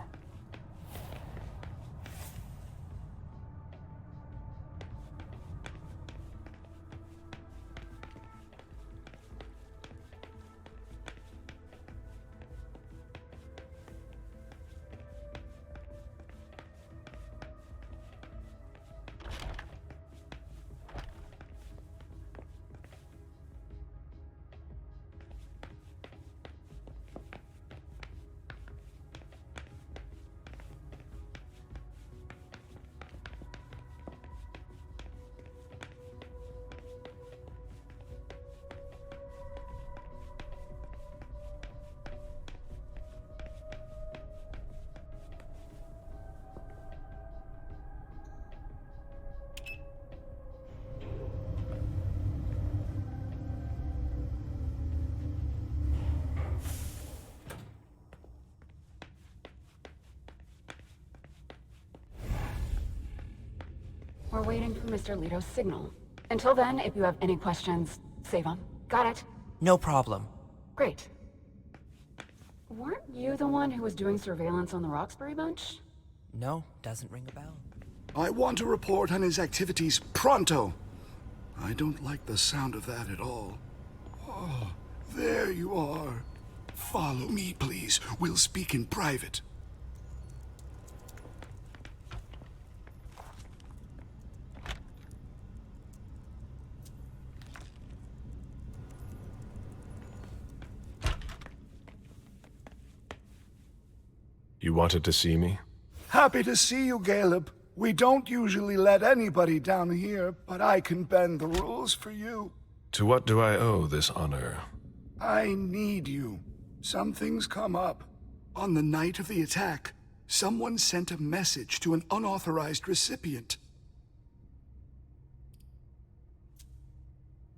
We're waiting for Mr. Leto's signal. Until then, if you have any questions, save them. Got it? No problem. Great. Weren't you the one who was doing surveillance on the Roxbury bunch? No, doesn't ring a bell. I want a report on his activities pronto. I don't like the sound of that at all. Oh, there you are. Follow me, please. We'll speak in private. You wanted to see me? Happy to see you, Caleb. We don't usually let anybody down here, but I can bend the rules for you. To what do I owe this honor? I need you. Something's come up. On the night of the attack, someone sent a message to an unauthorized recipient.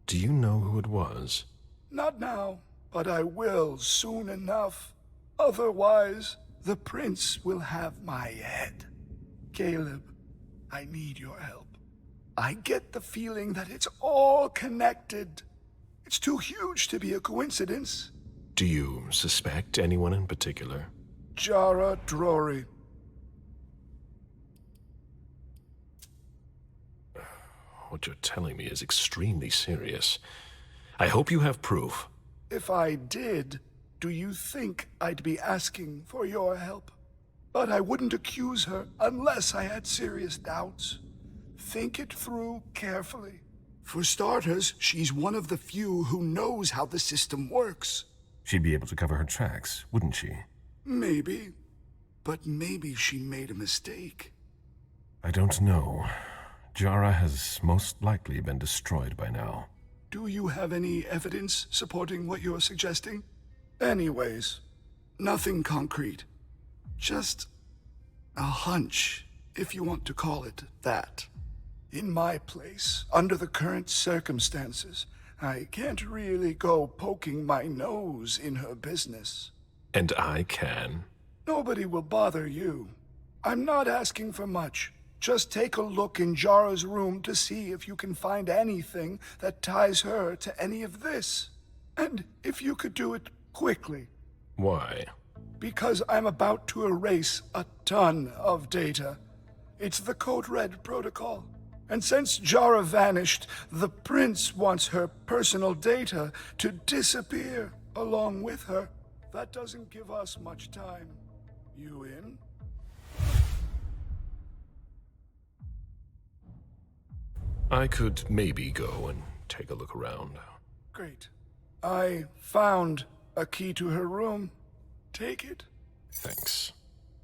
Do you know who it was? Not now, but I will soon enough. Otherwise, the prince will have my head. Caleb, I need your help. I get the feeling that it's all connected. It's too huge to be a coincidence. Do you suspect anyone in particular? Jara Drory. What you're telling me is extremely serious. I hope you have proof. If I did, do you think I'd be asking for your help? But I wouldn't accuse her unless I had serious doubts. Think it through carefully. For starters, she's one of the few who knows how the system works. She'd be able to cover her tracks, wouldn't she? Maybe. But maybe she made a mistake. I don't know. Jara has most likely been destroyed by now. Do you have any evidence supporting what you're suggesting? Anyways, nothing concrete. Just a hunch, if you want to call it that. In my place, under the current circumstances, I can't really go poking my nose in her business. And I can. Nobody will bother you. I'm not asking for much. Just take a look in Jara's room to see if you can find anything that ties her to any of this. And if you could do it quickly. Why? Because I'm about to erase a ton of data. It's the Code Red protocol. And since Jara vanished, the prince wants her personal data to disappear along with her. That doesn't give us much time. You in? I could maybe go and take a look around. Great. I found a key to her room. Take it. Thanks.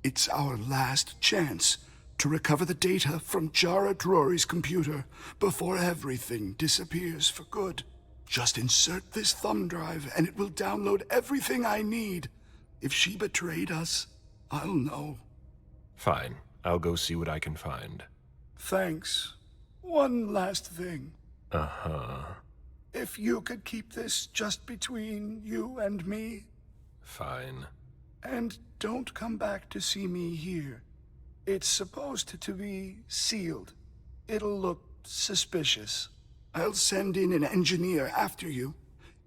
It's our last chance to recover the data from Jara Drory's computer before everything disappears for good. Just insert this thumb drive and it will download everything I need. If she betrayed us, I'll know. Fine. I'll go see what I can find. Thanks. One last thing. Uh-huh. If you could keep this just between you and me. Fine. And don't come back to see me here. It's supposed to be sealed. It'll look suspicious. I'll send in an engineer after you.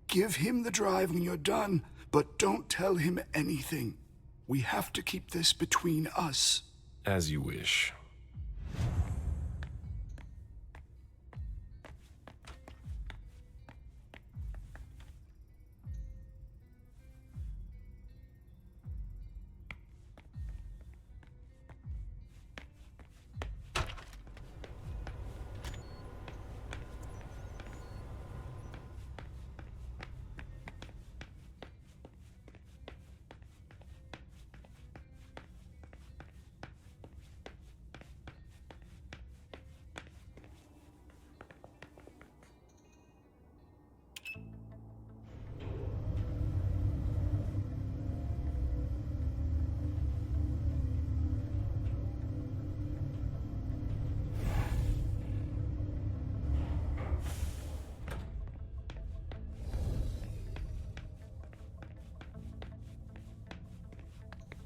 Give him the drive when you're done, but don't tell him anything. We have to keep this between us. As you wish.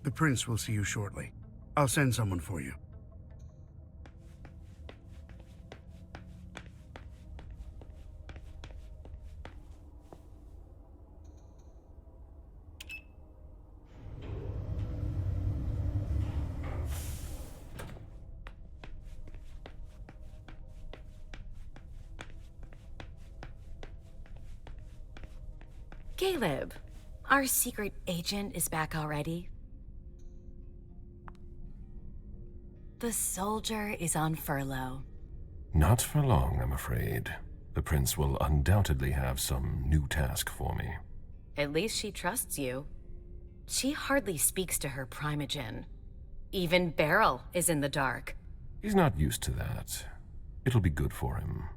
The prince will see you shortly. I'll send someone for you. Caleb, our secret agent is back already. The soldier is on furlough. Not for long, I'm afraid. The prince will undoubtedly have some new task for me. At least she trusts you. She hardly speaks to her primogen. Even Beryl is in the dark. He's not used to that. It'll be good for him.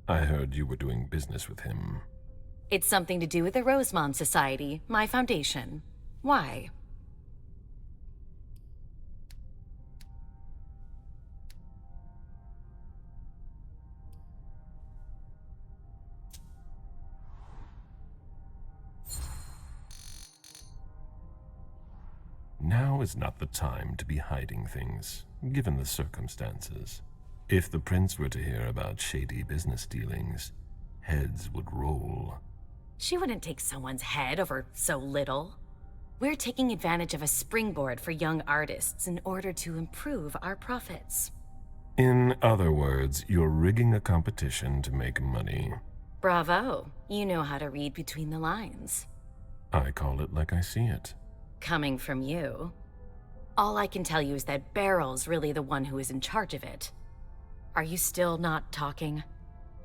I heard you were doing business with him. It's something to do with the Rosemont Society, my foundation. Why? Now is not the time to be hiding things, given the circumstances. If the prince were to hear about shady business dealings, heads would roll. She wouldn't take someone's head over so little. We're taking advantage of a springboard for young artists in order to improve our profits. In other words, you're rigging a competition to make money. Bravo. You know how to read between the lines. I call it like I see it. Coming from you. All I can tell you is that Beryl's really the one who is in charge of it. Are you still not talking?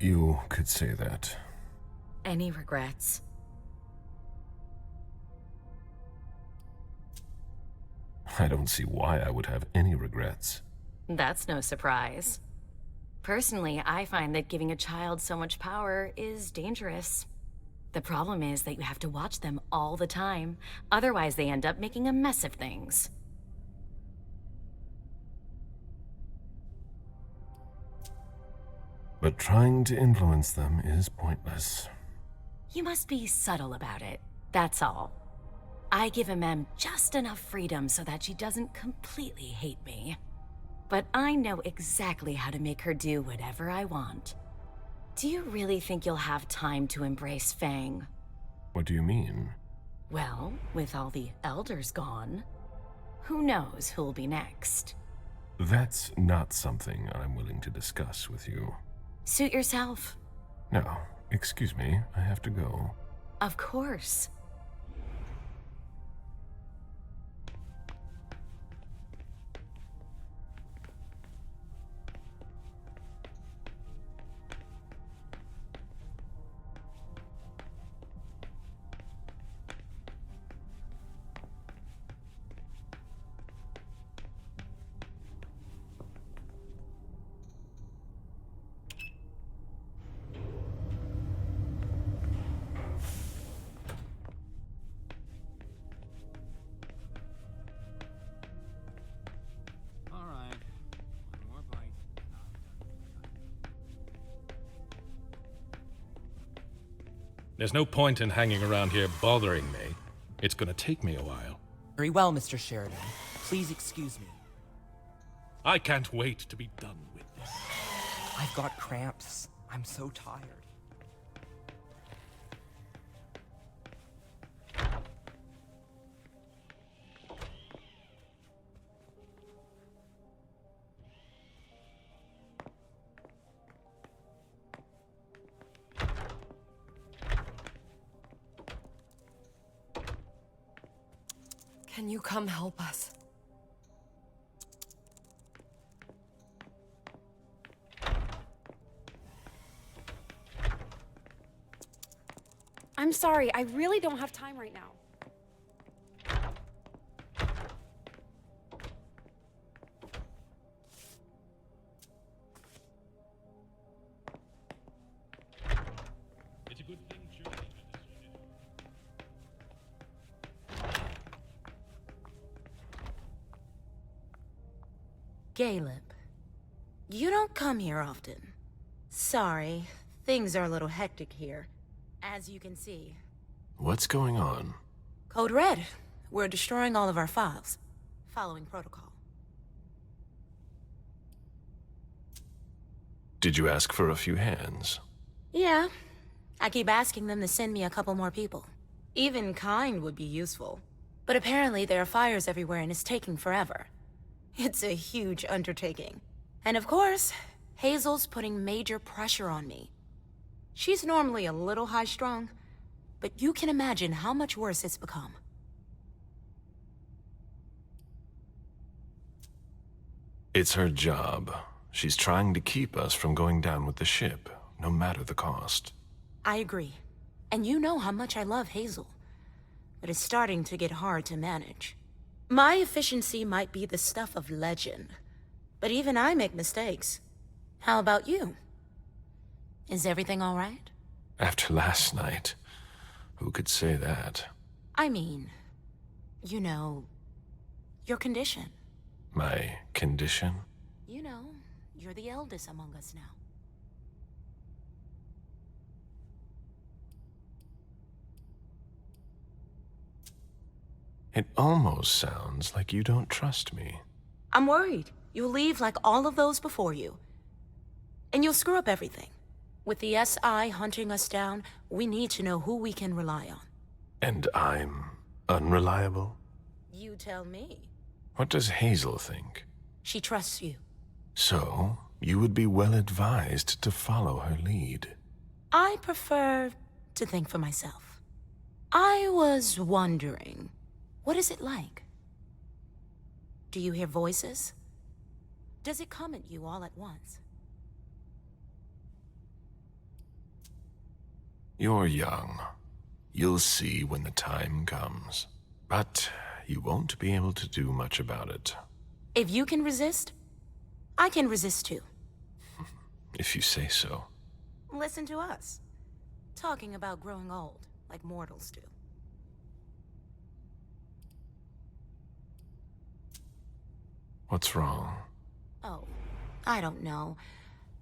You could say that. Any regrets? I don't see why I would have any regrets. That's no surprise. Personally, I find that giving a child so much power is dangerous. The problem is that you have to watch them all the time. Otherwise, they end up making a mess of things. But trying to influence them is pointless. You must be subtle about it, that's all. I give Mem just enough freedom so that she doesn't completely hate me. But I know exactly how to make her do whatever I want. Do you really think you'll have time to embrace Fang? What do you mean? Well, with all the elders gone, who knows who'll be next? That's not something I'm willing to discuss with you. Suit yourself. No, excuse me, I have to go. Of course. There's no point in hanging around here bothering me. It's gonna take me a while. Very well, Mr. Sheridan. Please excuse me. I can't wait to be done with this. I've got cramps. I'm so tired. Can you come help us? I'm sorry, I really don't have time right now. It's a good thing, Caleb, you don't come here often. Sorry, things are a little hectic here. As you can see. What's going on? Code Red. We're destroying all of our files. Following protocol. Did you ask for a few hands? Yeah. I keep asking them to send me a couple more people. Even kind would be useful. But apparently there are fires everywhere and it's taking forever. It's a huge undertaking. And of course, Hazel's putting major pressure on me. She's normally a little high-strung, but you can imagine how much worse it's become. It's her job. She's trying to keep us from going down with the ship, no matter the cost. I agree. And you know how much I love Hazel. But it's starting to get hard to manage. My efficiency might be the stuff of legend, but even I make mistakes. How about you? Is everything all right? After last night, who could say that? I mean, you know, your condition. My condition? You know, you're the eldest among us now. It almost sounds like you don't trust me. I'm worried. You'll leave like all of those before you. And you'll screw up everything. With the SI hunting us down, we need to know who we can rely on. And I'm unreliable? You tell me. What does Hazel think? She trusts you. So, you would be well advised to follow her lead. I prefer to think for myself. I was wondering, what is it like? Do you hear voices? Does it come at you all at once? You're young. You'll see when the time comes. But you won't be able to do much about it. If you can resist, I can resist too. If you say so. Listen to us. Talking about growing old, like mortals do. What's wrong? Oh, I don't know.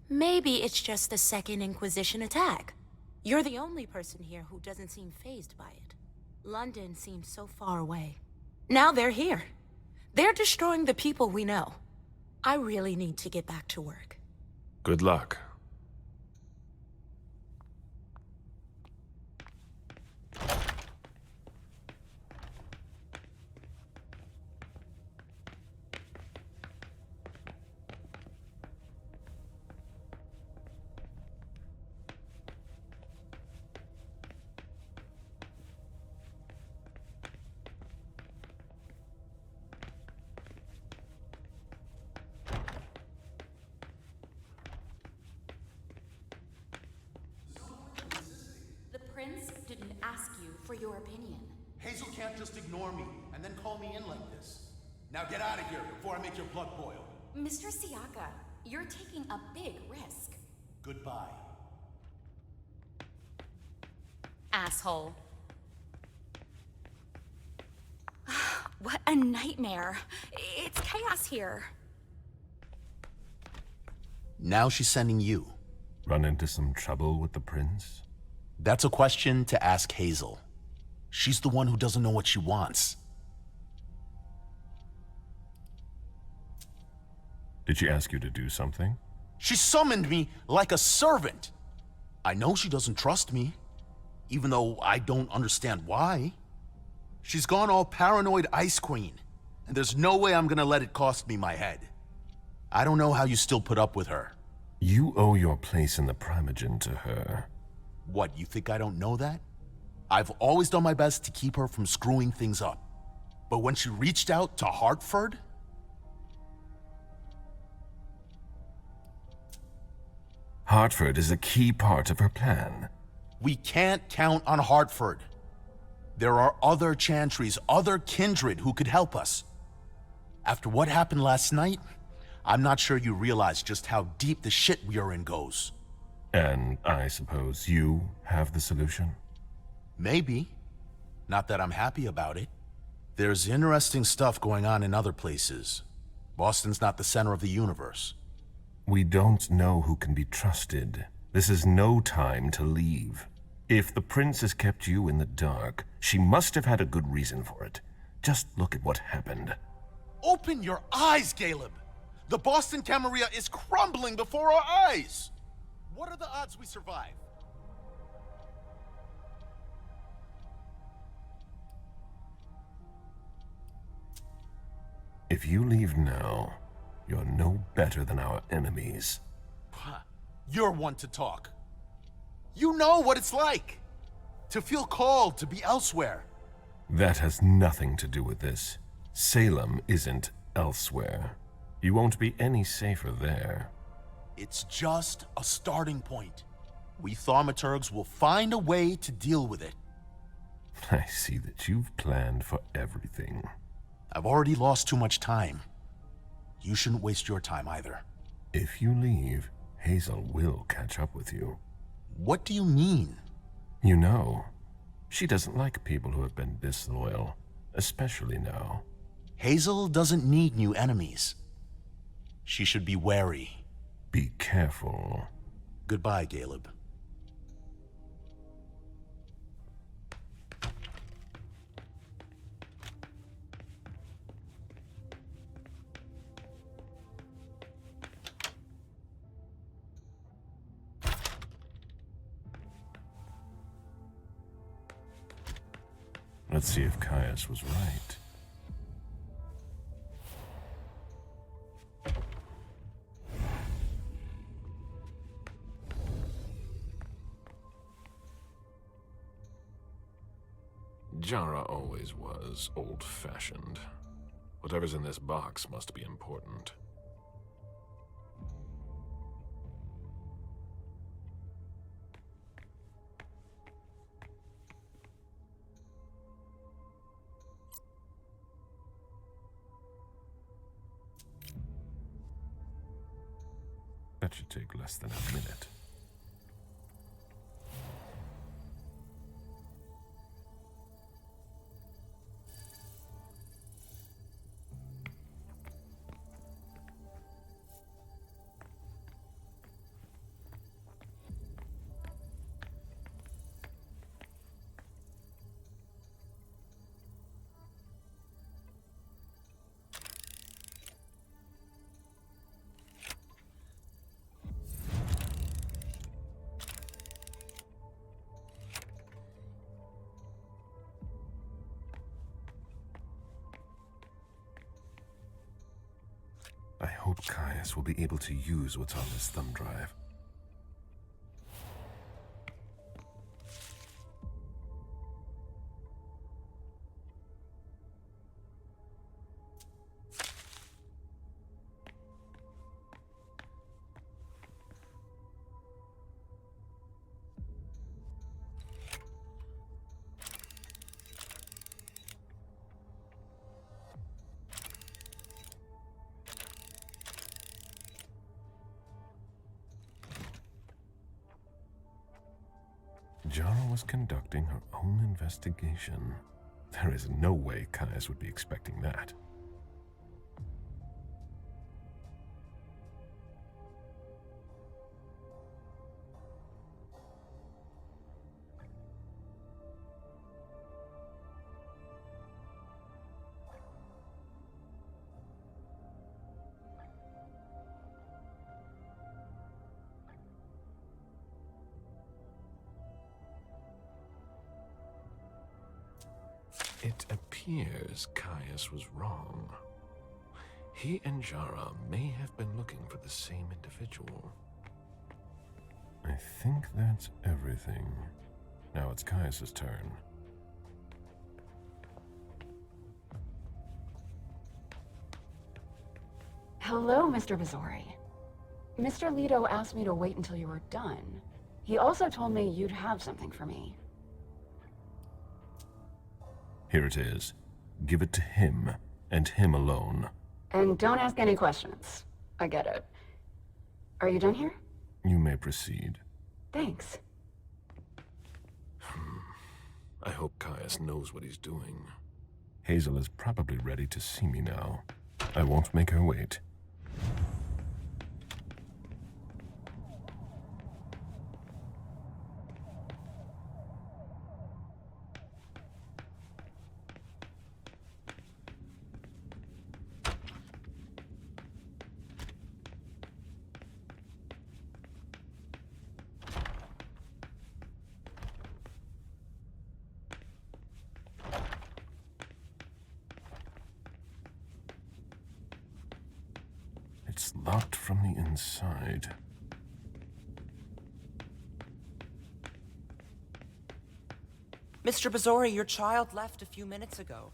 Maybe it's just the Second Inquisition attack. You're the only person here who doesn't seem fazed by it. London seems so far away. Now they're here. They're destroying the people we know. I really need to get back to work. Good luck. Didn't ask you for your opinion. Hazel can't just ignore me and then call me in like this. Now get out of here before I make your blood boil. Mr. Siaka, you're taking a big risk. Goodbye. Asshole. What a nightmare. It's chaos here. Now she's sending you. Run into some trouble with the prince? That's a question to ask Hazel. She's the one who doesn't know what she wants. Did she ask you to do something? She summoned me like a servant. I know she doesn't trust me, even though I don't understand why. She's gone all paranoid Ice Queen, and there's no way I'm gonna let it cost me my head. I don't know how you still put up with her. You owe your place in the Primogen to her. What, you think I don't know that? I've always done my best to keep her from screwing things up. But when she reached out to Hartford... Hartford is a key part of her plan. We can't count on Hartford. There are other Chantries, other kindred who could help us. After what happened last night, I'm not sure you realize just how deep the shit we are in goes. And I suppose you have the solution? Maybe. Not that I'm happy about it. There's interesting stuff going on in other places. Boston's not the center of the universe. We don't know who can be trusted. This is no time to leave. If the prince has kept you in the dark, she must have had a good reason for it. Just look at what happened. Open your eyes, Caleb! The Boston Camarilla is crumbling before our eyes! What are the odds we survive? If you leave now, you're no better than our enemies. You're one to talk. You know what it's like to feel called to be elsewhere. That has nothing to do with this. Salem isn't elsewhere. You won't be any safer there. It's just a starting point. We thaumaturgs will find a way to deal with it. I see that you've planned for everything. I've already lost too much time. You shouldn't waste your time either. If you leave, Hazel will catch up with you. What do you mean? You know, she doesn't like people who have been disloyal, especially now. Hazel doesn't need new enemies. She should be wary. Be careful. Goodbye, Caleb. Let's see if Caius was right. Jara always was old-fashioned. Whatever's in this box must be important. That should take less than a minute. I hope Caius will be able to use what's on this thumb drive. Jara was conducting her own investigation. There is no way Caius would be expecting that. It appears Caius was wrong. He and Jara may have been looking for the same individual. I think that's everything. Now it's Caius's turn. Hello, Mr. Bizori. Mr. Leto asked me to wait until you were done. He also told me you'd have something for me. Here it is. Give it to him, and him alone. And don't ask any questions. I get it. Are you done here? You may proceed. Thanks. I hope Caius knows what he's doing. Hazel is probably ready to see me now. I won't make her wait. It's locked from the inside. Mr. Bizori, your child left a few minutes ago.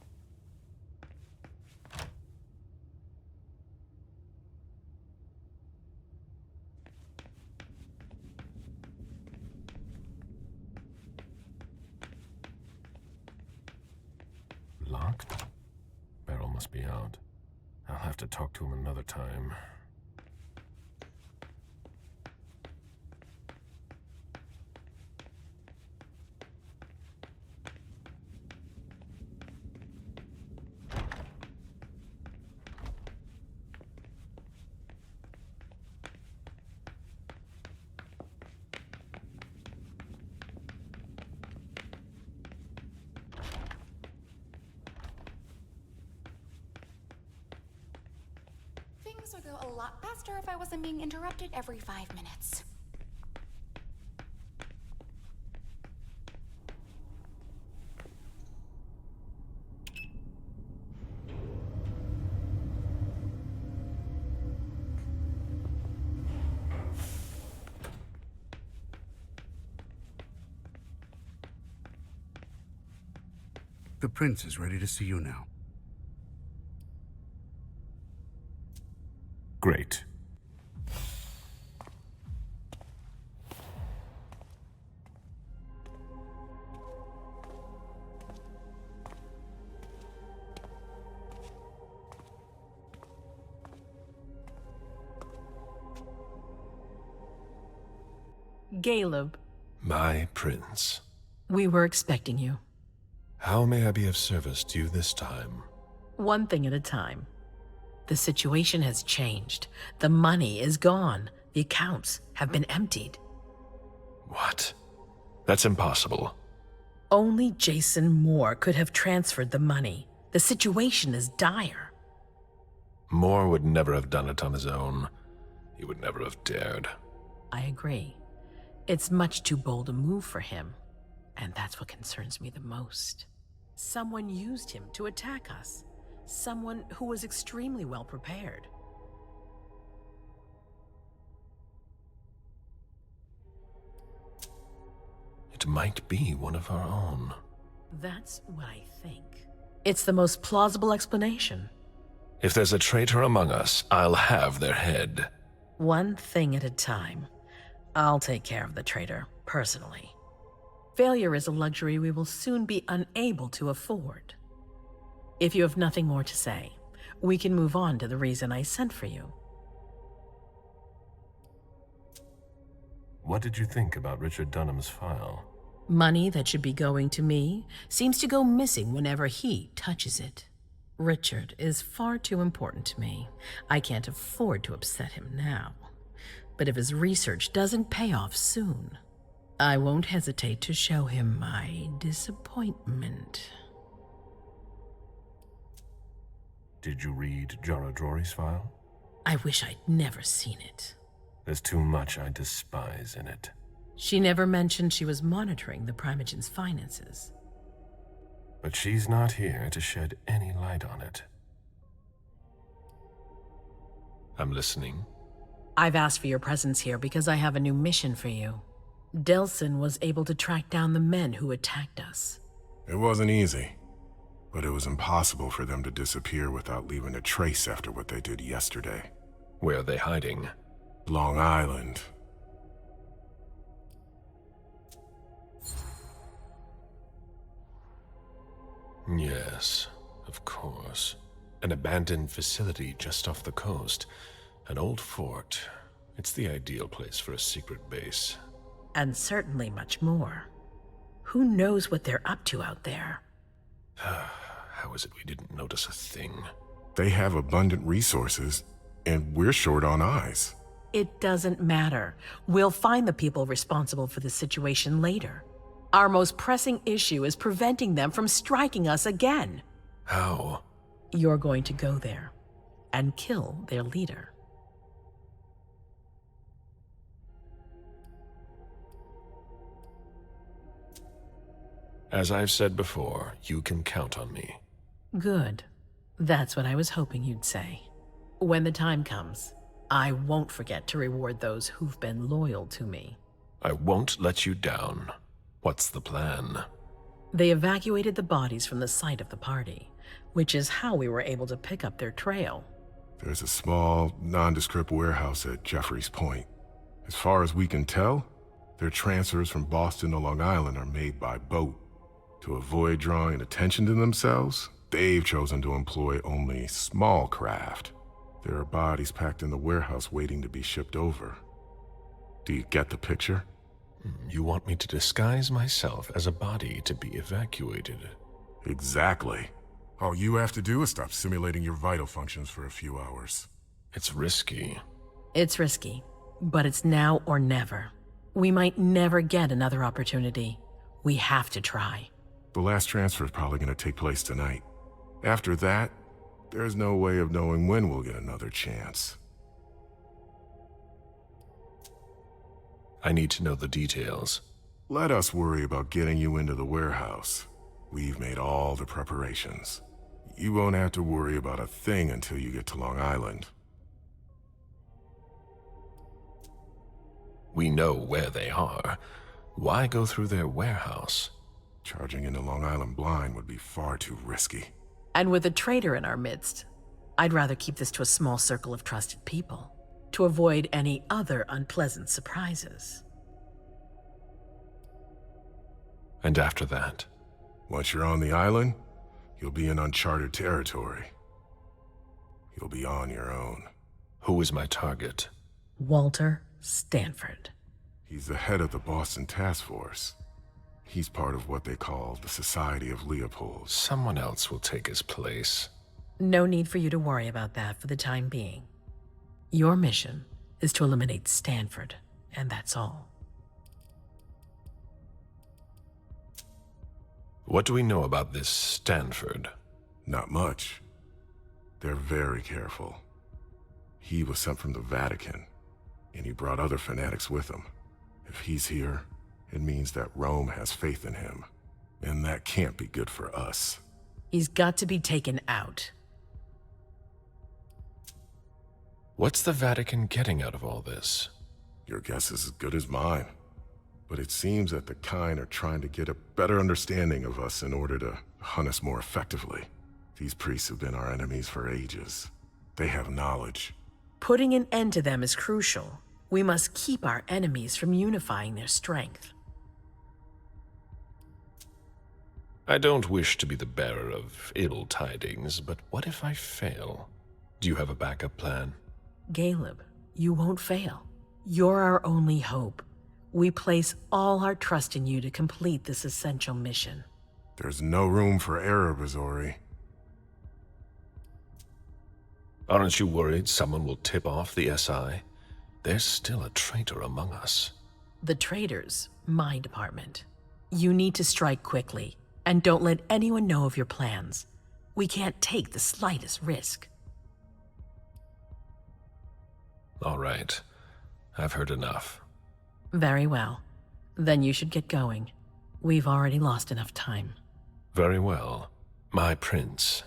Locked? Beryl must be out. I'll have to talk to him another time. Things would go a lot faster if I wasn't being interrupted every 5 minutes. The prince is ready to see you now. Great. Caleb. My prince. We were expecting you. How may I be of service to you this time? One thing at a time. The situation has changed. The money is gone. The accounts have been emptied. What? That's impossible. Only Jason Moore could have transferred the money. The situation is dire. Moore would never have done it on his own. He would never have dared. I agree. It's much too bold a move for him. And that's what concerns me the most. Someone used him to attack us. Someone who was extremely well prepared. It might be one of our own. That's what I think. It's the most plausible explanation. If there's a traitor among us, I'll have their head. One thing at a time. I'll take care of the traitor, personally. Failure is a luxury we will soon be unable to afford. If you have nothing more to say, we can move on to the reason I sent for you. What did you think about Richard Dunham's file? Money that should be going to me seems to go missing whenever he touches it. Richard is far too important to me. I can't afford to upset him now. But if his research doesn't pay off soon, I won't hesitate to show him my disappointment. Did you read Jara Drory's file? I wish I'd never seen it. There's too much I despise in it. She never mentioned she was monitoring the Primogen's finances. But she's not here to shed any light on it. I'm listening. I've asked for your presence here because I have a new mission for you. Delsin was able to track down the men who attacked us. It wasn't easy, but it was impossible for them to disappear without leaving a trace after what they did yesterday. Where are they hiding? Long Island. Yes, of course. An abandoned facility just off the coast. An old fort. It's the ideal place for a secret base. And certainly much more. Who knows what they're up to out there? How is it we didn't notice a thing? They have abundant resources, and we're short on eyes. It doesn't matter. We'll find the people responsible for the situation later. Our most pressing issue is preventing them from striking us again. How? You're going to go there and kill their leader. As I've said before, you can count on me. Good. That's what I was hoping you'd say. When the time comes, I won't forget to reward those who've been loyal to me. I won't let you down. What's the plan? They evacuated the bodies from the site of the party, which is how we were able to pick up their trail. There's a small, nondescript warehouse at Jeffrey's Point. As far as we can tell, their transfers from Boston to Long Island are made by boat. To avoid drawing attention to themselves, they've chosen to employ only small craft. There are bodies packed in the warehouse waiting to be shipped over. Do you get the picture? You want me to disguise myself as a body to be evacuated? Exactly. All you have to do is stop simulating your vital functions for a few hours. It's risky. It's risky, but it's now or never. We might never get another opportunity. We have to try. The last transfer is probably going to take place tonight. After that, there's no way of knowing when we'll get another chance. I need to know the details. Let us worry about getting you into the warehouse. We've made all the preparations. You won't have to worry about a thing until you get to Long Island. We know where they are. Why go through their warehouse? Charging into Long Island blind would be far too risky. And with a traitor in our midst, I'd rather keep this to a small circle of trusted people, to avoid any other unpleasant surprises. And after that? Once you're on the island, you'll be in uncharted territory. You'll be on your own. Who is my target? Walter Stanford. He's the head of the Boston Task Force. He's part of what they call the Society of Leopold. Someone else will take his place. No need for you to worry about that for the time being. Your mission is to eliminate Stanford, and that's all. What do we know about this Stanford? Not much. They're very careful. He was sent from the Vatican, and he brought other fanatics with him. If he's here, it means that Rome has faith in him, and that can't be good for us. He's got to be taken out. What's the Vatican getting out of all this? Your guess is as good as mine. But it seems that the kind are trying to get a better understanding of us in order to hunt us more effectively. These priests have been our enemies for ages. They have knowledge. Putting an end to them is crucial. We must keep our enemies from unifying their strength. I don't wish to be the bearer of ill tidings, but what if I fail? Do you have a backup plan? Caleb, you won't fail. You're our only hope. We place all our trust in you to complete this essential mission. There's no room for error, Bizori. Aren't you worried someone will tip off the SI? There's still a traitor among us. The traitors, my department. You need to strike quickly, and don't let anyone know of your plans. We can't take the slightest risk. All right. I've heard enough. Very well. Then you should get going. We've already lost enough time. Very well, my prince.